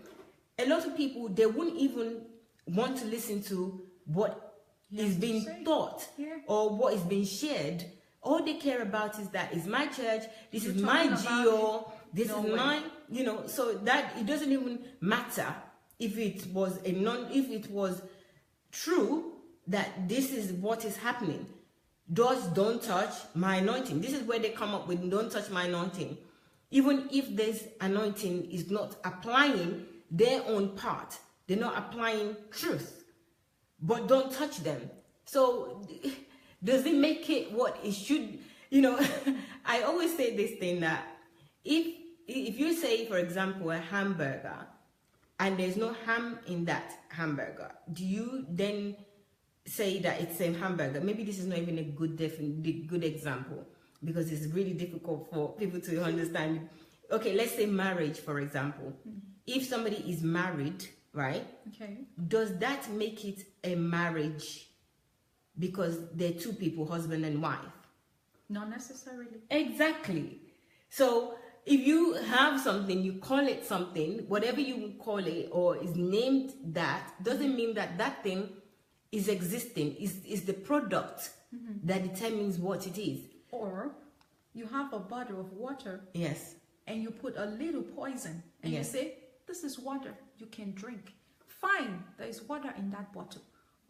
a lot of people, they wouldn't even want to listen to what is being taught or what is being shared. All they care about is that it's my church, this is my GO, this is mine, so that it doesn't even matter if it was true that this is what is happening. Don't touch my anointing. This is where they come up with don't touch my anointing. Even if this anointing is not applying their own part, they're not applying truth, but don't touch them. So does it make it what it should? I always say this thing that if you say, for example, a hamburger and there's no ham in that hamburger, do you then say that it's a hamburger? Maybe this is not even a good example because it's really difficult for people to understand. Okay, let's say marriage, for example. If somebody is married, right? Okay. Does that make it a marriage because they're two people, husband and wife? Not necessarily. Exactly. So if you have something, you call it something, whatever you call it or is named that, doesn't mean that that thing is existing, is the product that determines what it is. Or you have a bottle of water. Yes. And you put a little poison and you say, this is water, you can drink. Fine, there is water in that bottle.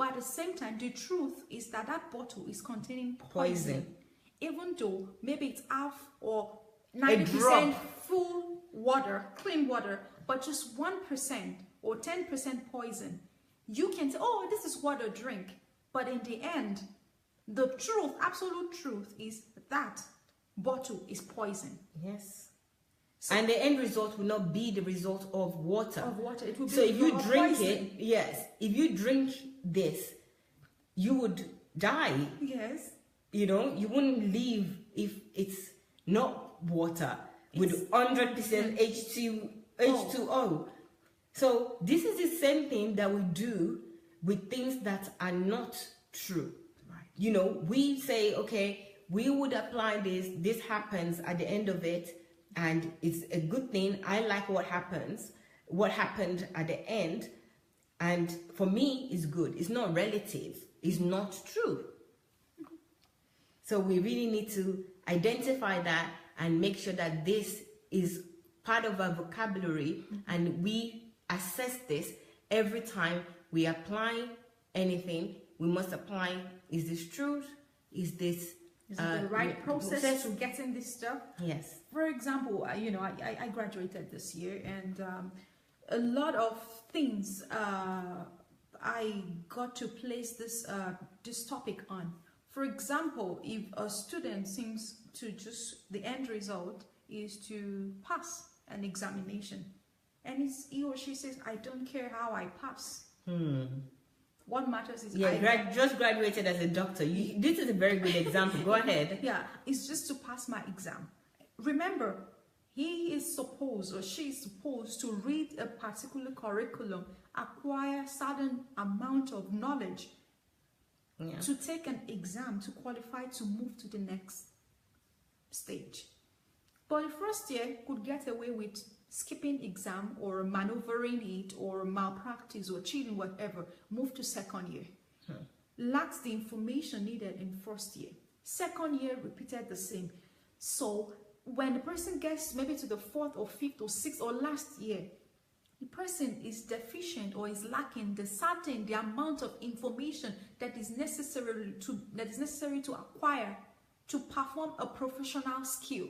But at the same time, the truth is that that bottle is containing poison. Even though maybe it's half or 90% full water, clean water, but just 1% or 10% poison. You can say, oh, this is water, drink. But in the end, the truth, absolute truth, is that bottle is poison. Yes. So, and the end result will not be the result of water. It will be so if you drink poison. it, yes, if you drink this, you would die. Yes. You know, you wouldn't live if it's not water with 100% H2O. So this is the same thing that we do with things that are not true. Right. You know, we say, okay, we would apply this happens at the end of it, and it's a good thing. I like what happened at the end, and for me it's good. It's not relative. It's not true. So we really need to identify that and make sure that this is part of our vocabulary, and we assess this every time we apply anything. We must apply, is this truth? Is this the right process to getting this stuff? Yes. For example, I graduated this year, and a lot of things I got to place this topic on. For example, if a student seems to the end result is to pass an examination, and he or she says, I don't care how I pass. What matters is just graduated as a doctor. This is a very good example. Go ahead. Yeah, it's just to pass my exam. Remember, he is supposed or she is supposed to read a particular curriculum, acquire certain amount of knowledge, to take an exam to qualify to move to the next stage. But the first year could get away with skipping exam or maneuvering it or malpractice or cheating, whatever. Move to second year. Lacks the information needed in first year. Second year repeated the same. So when the person gets maybe to the fourth or fifth or sixth or last year, the person is deficient or is lacking the amount of information that is necessary to acquire to perform a professional skill.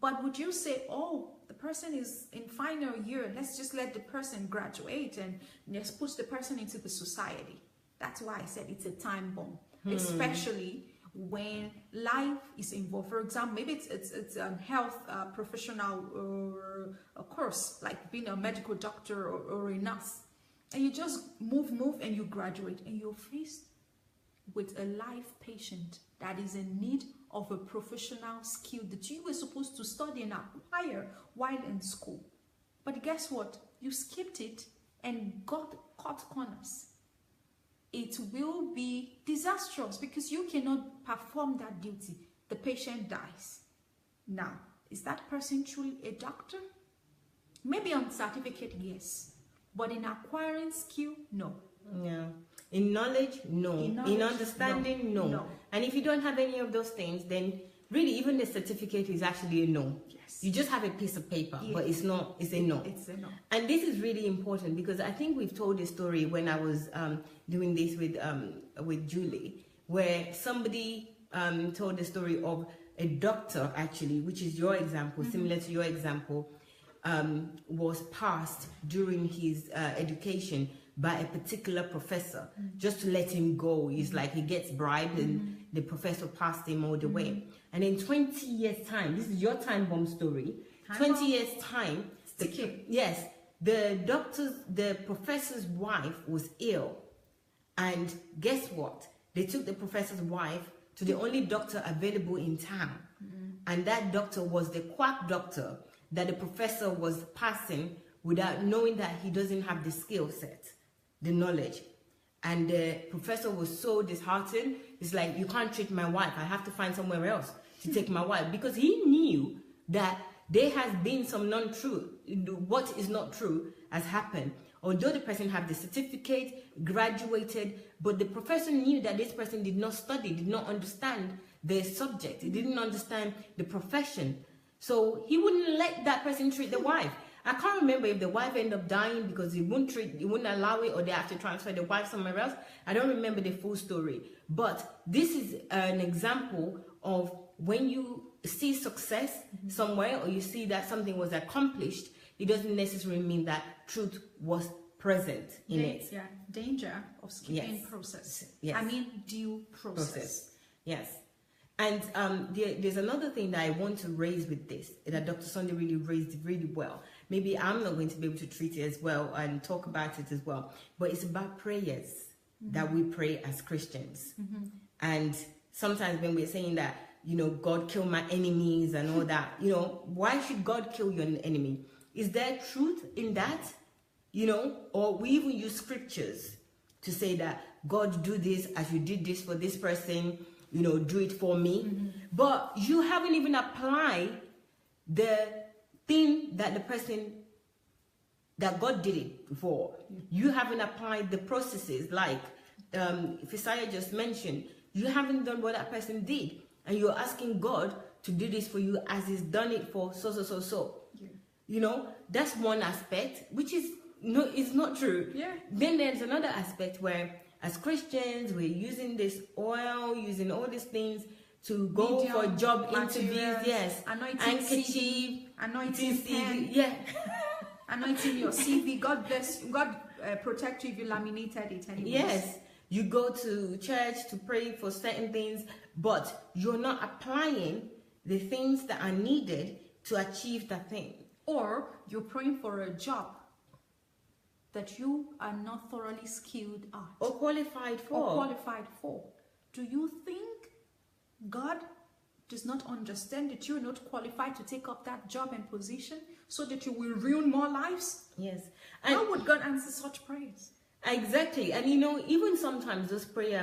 But would you say, oh, the person is in final year, let's just let the person graduate and let's push the person into the society? That's why I said it's a time bomb, especially when life is involved. For example, maybe it's a health professional or a course, like being a medical doctor or a nurse, and you just move and you graduate, and you're faced with a live patient that is in need of a professional skill that you were supposed to study and acquire while in school. But guess what? You skipped it and got cut corners. It will be disastrous because you cannot perform that duty. The patient dies. Now, is that person truly a doctor? Maybe on certificate, yes. But in acquiring skill, no. Yeah. In knowledge, no. In understanding, no. And if you don't have any of those things, then really even the certificate is actually a no. Yes. You just have a piece of paper, but it's a no. It's a no. And this is really important because I think we've told a story when I was doing this with Julie, where somebody told the story of a doctor, actually, which is your example, similar to your example, was passed during his education by a particular professor, just to let him go. It's like he gets bribed and the professor passed him all the way. And in 20 years' time, this is your time bomb story, 20 years' time, the professor's wife was ill. And guess what? They took the professor's wife to the only doctor available in town. And that doctor was the quack doctor that the professor was passing without knowing that he doesn't have the skill set, the knowledge. And the professor was so disheartened. It's like, you can't treat my wife. I have to find somewhere else to take my wife. Because he knew that there has been some non-truth. What is not true has happened. Although the person had the certificate, graduated, but the professor knew that this person did not study, did not understand the subject. He didn't understand the profession. So he wouldn't let that person treat the wife. I can't remember if the wife ended up dying because he wouldn't allow it, or they have to transfer the wife somewhere else. I don't remember the full story. But this is an example of when you see success somewhere, or you see that something was accomplished, it doesn't necessarily mean that truth was present in it. Yeah, danger of skipping Yes. process. Yes. I mean due process. Yes. And there's another thing that I want to raise with this, that Dr. Sunday really raised really well. Maybe I'm not going to be able to treat it as well and talk about it as well, but it's about prayers that we pray as Christians. And sometimes when we're saying that, you know, God kill my enemies and all that, you know, why should God kill your enemy? Is there truth in that? You know, or we even use scriptures to say that God do this as you did this for this person, you know, do it for me. But you haven't even applied the thing that the person, that God did it for. You haven't applied the processes, like Fisaya just mentioned. You haven't done what that person did. And you're asking God to do this for you as he's done it for so. Yeah. You know, that's one aspect, which is not true. Yeah. Then there's another aspect where, as Christians, we're using this oil, using all these things to go Medium, for job materials, interviews. Yes, anointing handkerchief, CV, anointing CV, pen, yeah. anointing your CV. God bless you. God protect you if you laminated it anyways. Yes, you go to church to pray for certain things, but you're not applying the things that are needed to achieve that thing. Or you're praying for a job that you are not thoroughly skilled at Or qualified for. Do you think God does not understand that you're not qualified to take up that job and position, so that you will ruin more lives? Yes. How would God answer such prayers? Exactly. And you know, even sometimes this prayer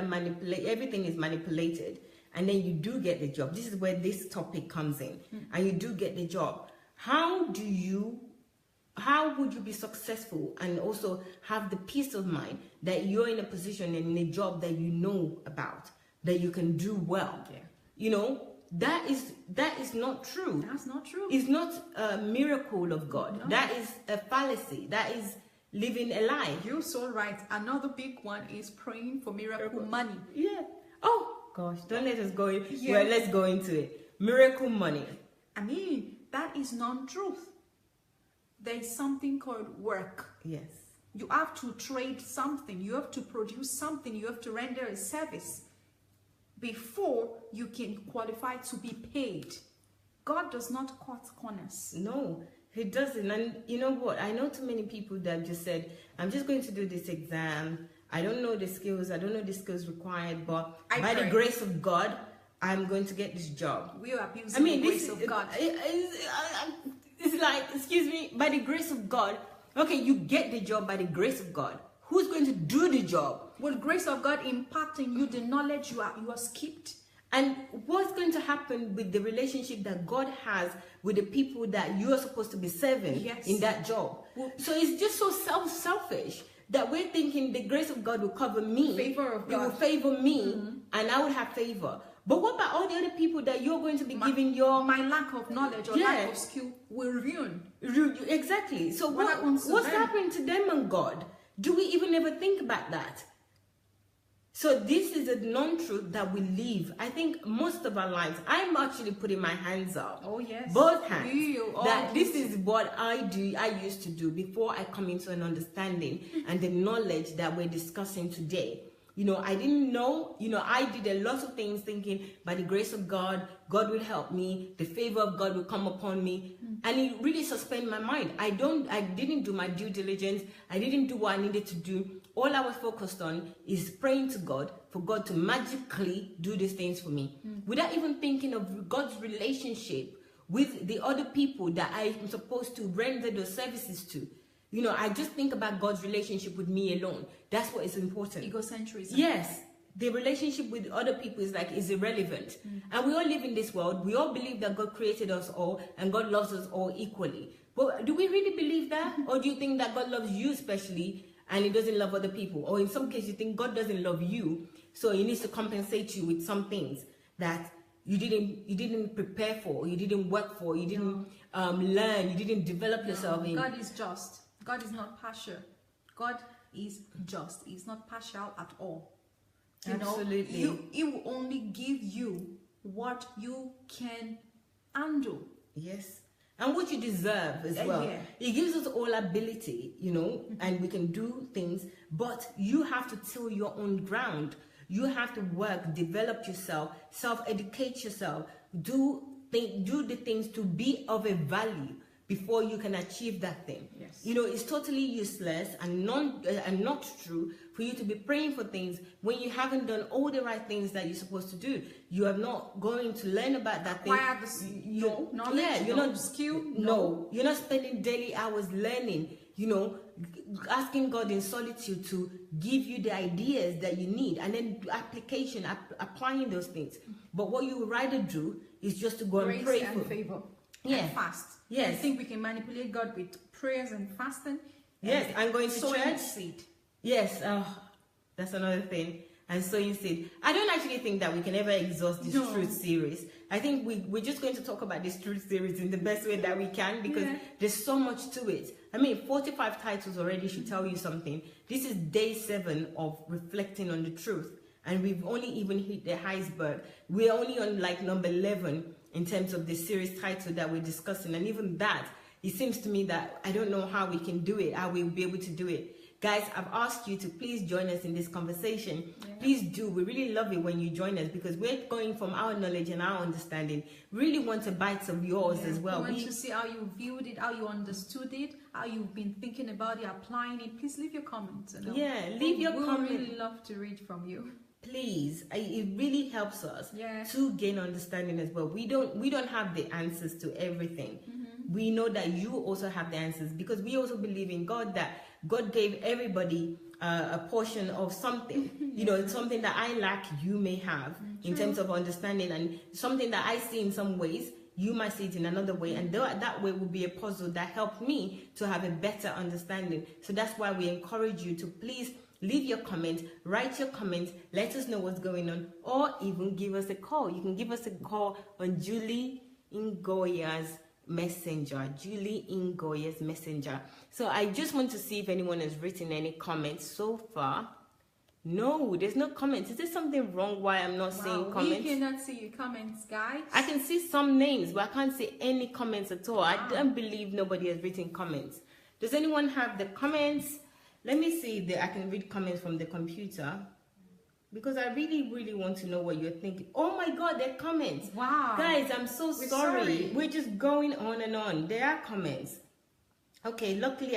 everything is manipulated, and then you do get the job. This is where this topic comes in. And you do get the job. How would you be successful and also have the peace of mind that you're in a position and in a job that you know about, that you can do well? Yeah. You know, that is not true. That's not true. It's not a miracle of God. No. That is a fallacy. That is living a lie. You're so right. Another big one is praying for miracle money. Yeah. Oh gosh, don't let us go in. Yeah. Well, let's go into it. Miracle money. I mean, that is non-truth. There is something called work. Yes. You have to trade something. You have to produce something. You have to render a service before you can qualify to be paid. God does not cut corners. No, he doesn't. And you know what? I know too many people that just said, I'm just going to do this exam. I don't know the skills. I don't know the skills required, but by the grace of God, I'm going to get this job. We are abusing the grace of God. It's like, excuse me, by the grace of God. Okay, you get the job by the grace of God. Who's going to do the job? With grace of God impacting you the knowledge you are skipped. And what's going to happen with the relationship that God has with the people that you are supposed to be serving Yes. in that job? So it's just so selfish that we're thinking the grace of God will cover me. Favor of It will God. favor me, and I would have favor. But what about all the other people that you're going to be giving your... My lack of knowledge or lack of skill will ruin. Exactly. So What happens to what's them? happening to them and God? Do we even ever think about that? So this is a non-truth that we live. I think most of our lives, I'm actually putting my hands up. Oh yes. Both hands. You That this is what I used to do before I come into an understanding and the knowledge that we're discussing today. You know, I didn't know, I did a lot of things thinking by the grace of God, God will help me, the favor of God will come upon me. And it really suspended my mind. I didn't do my due diligence. I didn't do what I needed to do. All I was focused on is praying to God for God to magically do these things for me. Without even thinking of God's relationship with the other people that I'm supposed to render those services to. I just think about God's relationship with me alone. That's what is important. Egocentrism. Yes. The relationship with other people is irrelevant. And we all live in this world. We all believe that God created us all and God loves us all equally. But do we really believe that? Or do you think that God loves you especially and he doesn't love other people? Or in some cases you think God doesn't love you, so he needs to compensate you with some things that you didn't prepare for, you didn't work for, you didn't learn, you didn't develop yourself in. God is just. God is not partial. God is just. He's not partial at all. Absolutely. He will only give you what you can handle. Yes. And what you deserve as well. Yeah. He gives us all ability, and we can do things, but you have to till your own ground. You have to work, develop yourself, self-educate yourself, do the things to be of a value before you can achieve that thing. Yes. It's totally useless and not true for you to be praying for things when you haven't done all the right things that you're supposed to do. You are not going to learn about that thing. Acquire the knowledge, you're not skill. No, you're not spending daily hours learning. Asking God in solitude to give you the ideas that you need, and then applying those things. But what you would rather do is just to go and pray and for favor. Yeah. And fast. Yes. I think we can manipulate God with prayers and fasting. Yes, and going to sowing church. seed. Yes, that's another thing. And sowing seed. I don't actually think that we can ever exhaust this truth series. I think we're just going to talk about this truth series in the best way that we can, because there's so much to it. 45 titles already should tell you something. This is day 7 of reflecting on the truth, and we've only even hit the iceberg. We're only on like number 11 in terms of the series title that we're discussing, and even that, it seems to me that I don't know how we can do it, how we'll be able to do it. Guys, I've asked you to please join us in this conversation. Yeah. Please do. We really love it when you join us, because we're going from our knowledge and our understanding. Really want a bite of yours as well. We want to see how you viewed it, how you understood it, how you've been thinking about it, applying it. Please leave your comments. Leave your comments. We really love to read from you. Please, it really helps us to gain understanding as well. We don't have the answers to everything. We know that you also have the answers, because we also believe in God, that God gave everybody a portion of something. Something that I lack, you may have in terms of understanding, and something that I see in some ways, you might see it in another way, and that way will be a puzzle that helped me to have a better understanding. So that's why we encourage you to please leave your comment, write your comment, let us know what's going on, or even give us a call. You can give us a call on Julie Ngoya's Messenger. Julie Ngoya's Messenger. So I just want to see if anyone has written any comments so far. No, there's no comments. Is there something wrong why I'm not seeing comments? We cannot see your comments, guys. I can see some names, but I can't see any comments at all. I don't believe nobody has written comments. Does anyone have the comments? Let me see if I can read comments from the computer, because I really, really want to know what you're thinking. Oh my God, there are comments. Wow. Guys, I'm so sorry. We're just going on and on. There are comments. Okay, luckily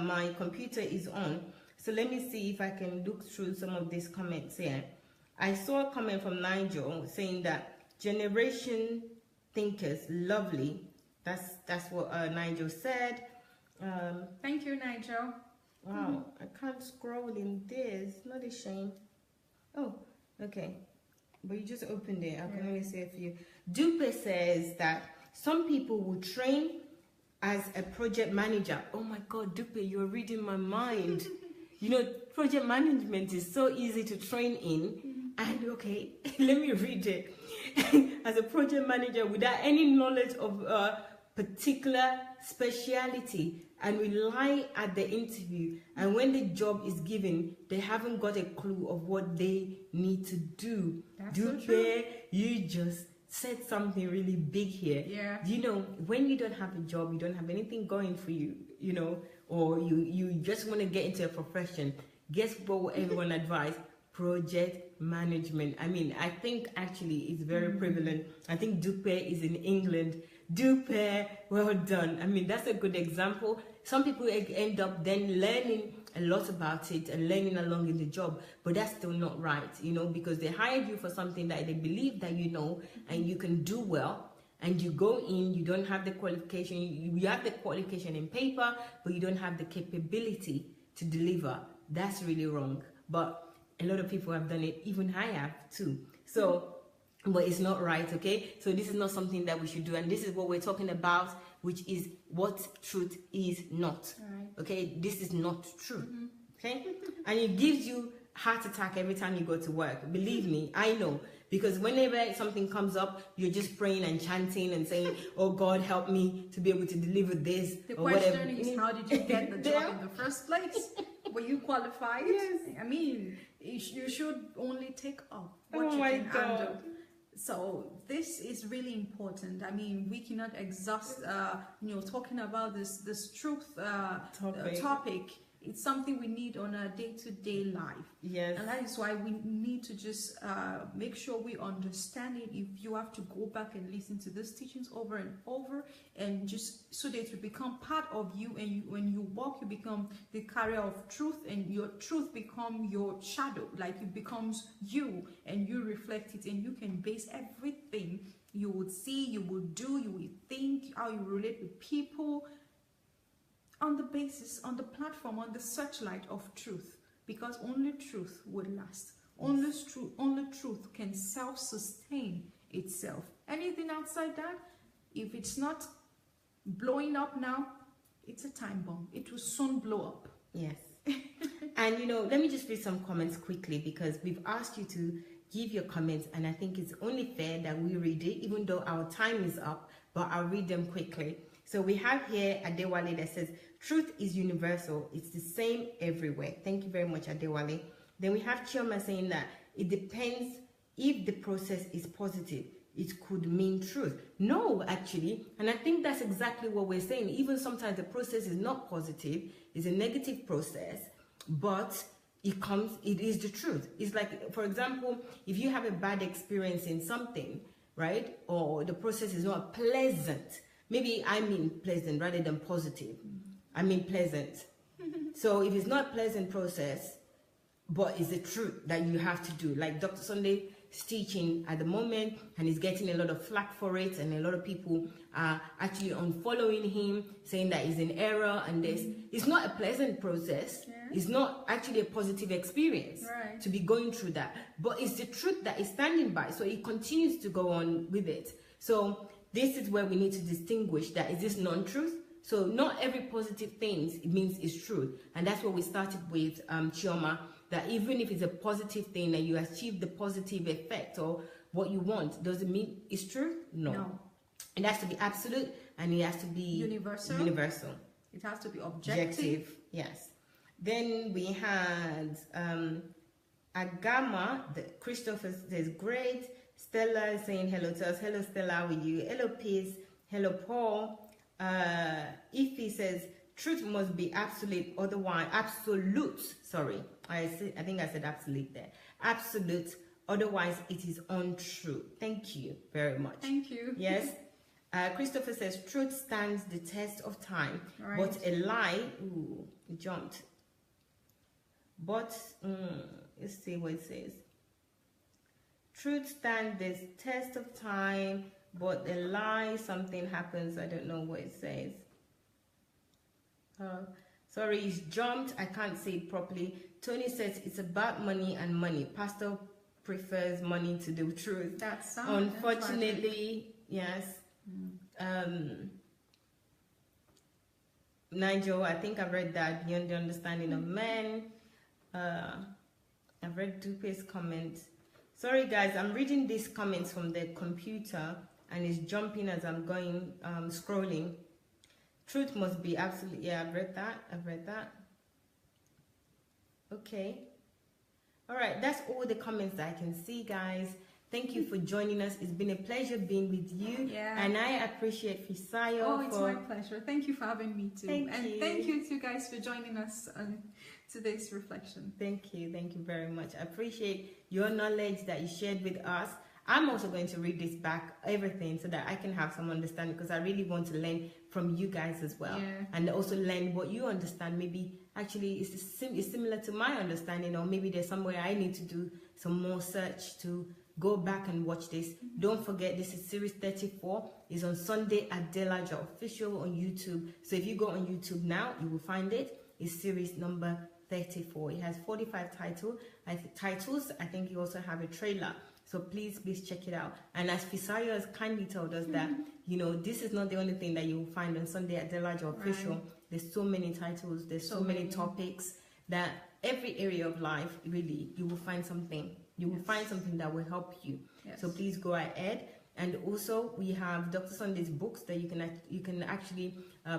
my computer is on. So let me see if I can look through some of these comments here. I saw a comment from Nigel saying that generation thinkers, lovely. That's what Nigel said. Thank you, Nigel. Wow, I can't scroll in this. Not a shame. Oh, okay. But you just opened it. I can only say a few. Dupe says that some people will train as a project manager. Oh my God, Dupe, you're reading my mind. Project management is so easy to train in. And okay, let me read it. As a project manager without any knowledge of a particular speciality, and rely at the interview, and when the job is given, they haven't got a clue of what they need to do. That's so true. You just said something really big here. Yeah. When you don't have a job, you don't have anything going for you, or you just want to get into a profession, guess what everyone advised? Project management. I think actually it's very prevalent. I think Dupe is in England. Dupe, well done. That's a good example. Some people end up then learning a lot about it and learning along in the job, but that's still not right, because they hired you for something that they believe that and you can do well, and you go in, you don't have the qualification, you have the qualification in paper, but you don't have the capability to deliver. That's really wrong. But a lot of people have done it, even I have too. But it's not right, okay? So this is not something that we should do, and this is what we're talking about, which is what truth is not. Right. Okay, this is not true. Okay, and it gives you heart attack every time you go to work. Believe me, I know, Because whenever something comes up, you're just praying and chanting and saying, oh God, help me to be able to deliver this. The or question whatever. is, how did you get the job in the first place? Were you qualified? Yes. I mean, you should only take up what Oh you my can God. handle. So this is really important. I mean, we cannot exhaust, talking about this truth topic. It's something we need on our day-to-day life. Yes. And that is why we need to just make sure we understand it. If you have to go back and listen to these teachings over and over, and just so that it become part of you, and when you walk, you become the carrier of truth, and your truth become your shadow, like it becomes you, and you reflect it, and you can base everything you would see, you would do, you would think, how you relate with people, on the basis, on the platform, on the searchlight of truth, because only truth will last. Yes. Only truth can self-sustain itself. Anything outside that, if it's not blowing up now, it's a time bomb. It will soon blow up. Yes. And let me just read some comments quickly, because we've asked you to give your comments, and I think it's only fair that we read it, even though our time is up, but I'll read them quickly. So we have here Adewale that says, truth is universal. It's the same everywhere. Thank you very much, Adewale. Then we have Chioma saying that it depends if the process is positive. It could mean truth. No, actually. And I think that's exactly what we're saying. Even sometimes the process is not positive. It's a negative process, but it is the truth. It's like, for example, if you have a bad experience in something, right? Or the process is not pleasant. Maybe I mean pleasant rather than positive. I mean pleasant. So if it's not a pleasant process, but it's the truth that you have to do, like Dr. Sunday is teaching at the moment, and he's getting a lot of flack for it, and a lot of people are actually unfollowing him, saying that he's in error, and this. It's not a pleasant process. Yeah. It's not actually a positive experience to be going through that, but it's the truth that he's standing by, so he continues to go on with it. So this is where we need to distinguish that is this non-truth. So not every positive thing it means is true. And that's what we started with, Chioma, that even if it's a positive thing and you achieve the positive effect or what you want, does it mean it's true? No. It has to be absolute, and it has to be universal. It has to be objective. Yes. Then we had Agama, Christopher says, great. Stella is saying hello to us. Hello, Stella, how are you? Hello, Peace. Hello, Paul. Ify says, truth must be absolute, otherwise, sorry. I think I said absolute there. Absolute, otherwise it is untrue. Thank you very much. Thank you. Yes. Christopher says, truth stands the test of time, but a lie, it jumped. But, let's see what it says. Truth stands the test of time, but a lie, something happens. I don't know what it says. Sorry, it's jumped. I can't say it properly. Tony says it's about money and money. Pastor prefers money to the truth. That's unfortunately, yes. Nigel, I think I've read that beyond the understanding of men. I've read Dupe's comment. Sorry guys, I'm reading these comments from the computer and it's jumping as I'm going scrolling. Truth must be absolute. Yeah, I've read that. Okay. All right, that's all the comments that I can see, guys. Thank you for joining us. It's been a pleasure being with you. Yeah. And I appreciate Fisayo. Oh, it's my pleasure. Thank you for having me too. Thank you. Thank you to guys for joining us on today's reflection. Thank you very much. I appreciate your knowledge that you shared with us. I'm also going to read this back, everything, so that I can have some understanding, because I really want to learn from you guys as well. Yeah. And also learn what you understand. Maybe actually it's similar to my understanding, or maybe there's somewhere I need to do some more search to go back and watch this. Don't forget, this is series 34. It's on Sunday at Delaja Official on YouTube. So if you go on YouTube now, you will find it. It's series number 34. It has 45 titles. I think you also have a trailer. So please check it out. And as Fisayo has kindly told us that, you know, this is not the only thing that you will find on Sunday at Delaja Official. Right. There's so many titles. There's so many topics that every area of life, really, you will find something You will Yes. find something that will help you. Yes. So please go ahead. And also we have Dr. Sunday's books that you can actually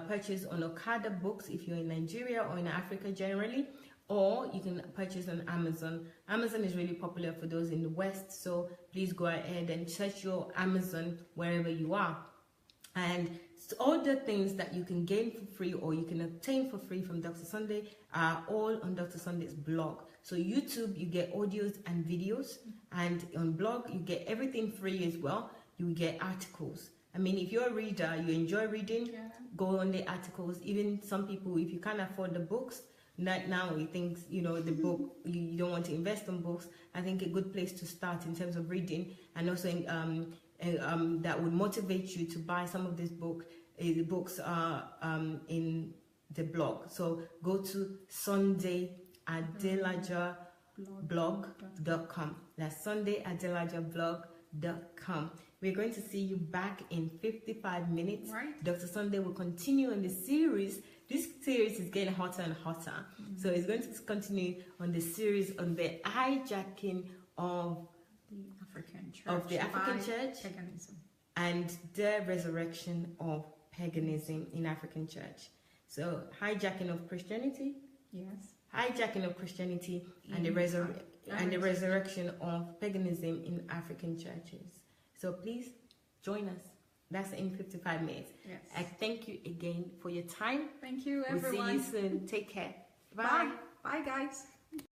purchase on Okada Books if you're in Nigeria or in Africa generally, or you can purchase on Amazon. Amazon is really popular for those in the West, so please go ahead and search your Amazon wherever you are. And all the things that you can gain for free or you can obtain for free from Dr. Sunday are all on Dr. Sunday's blog. So YouTube, you get audios and videos, and on blog, you get everything free as well. You get articles. I mean, if you're a reader, you enjoy reading, go on the articles. Even some people, if you can't afford the books, not now you think, you know, the book, you don't want to invest in books, I think a good place to start in terms of reading, and also that would motivate you to buy some of this book. The books are in the blog. So go to sundayadelajablog.com. That's sundayadelajablog.com. We're going to see you back in 55 minutes. Right. Dr. Sunday will continue on the series. This series is getting hotter and hotter. So it's going to continue on the series on the hijacking of the African church. Paganism. And the resurrection of paganism in African church. So hijacking of Christianity. Yes. Hijacking of Christianity and the resurrection of paganism in African churches. So please join us. That's in 55 minutes. Yes. I thank you again for your time. Thank you, everyone. We'll see you soon. Take care. Bye. Bye, guys.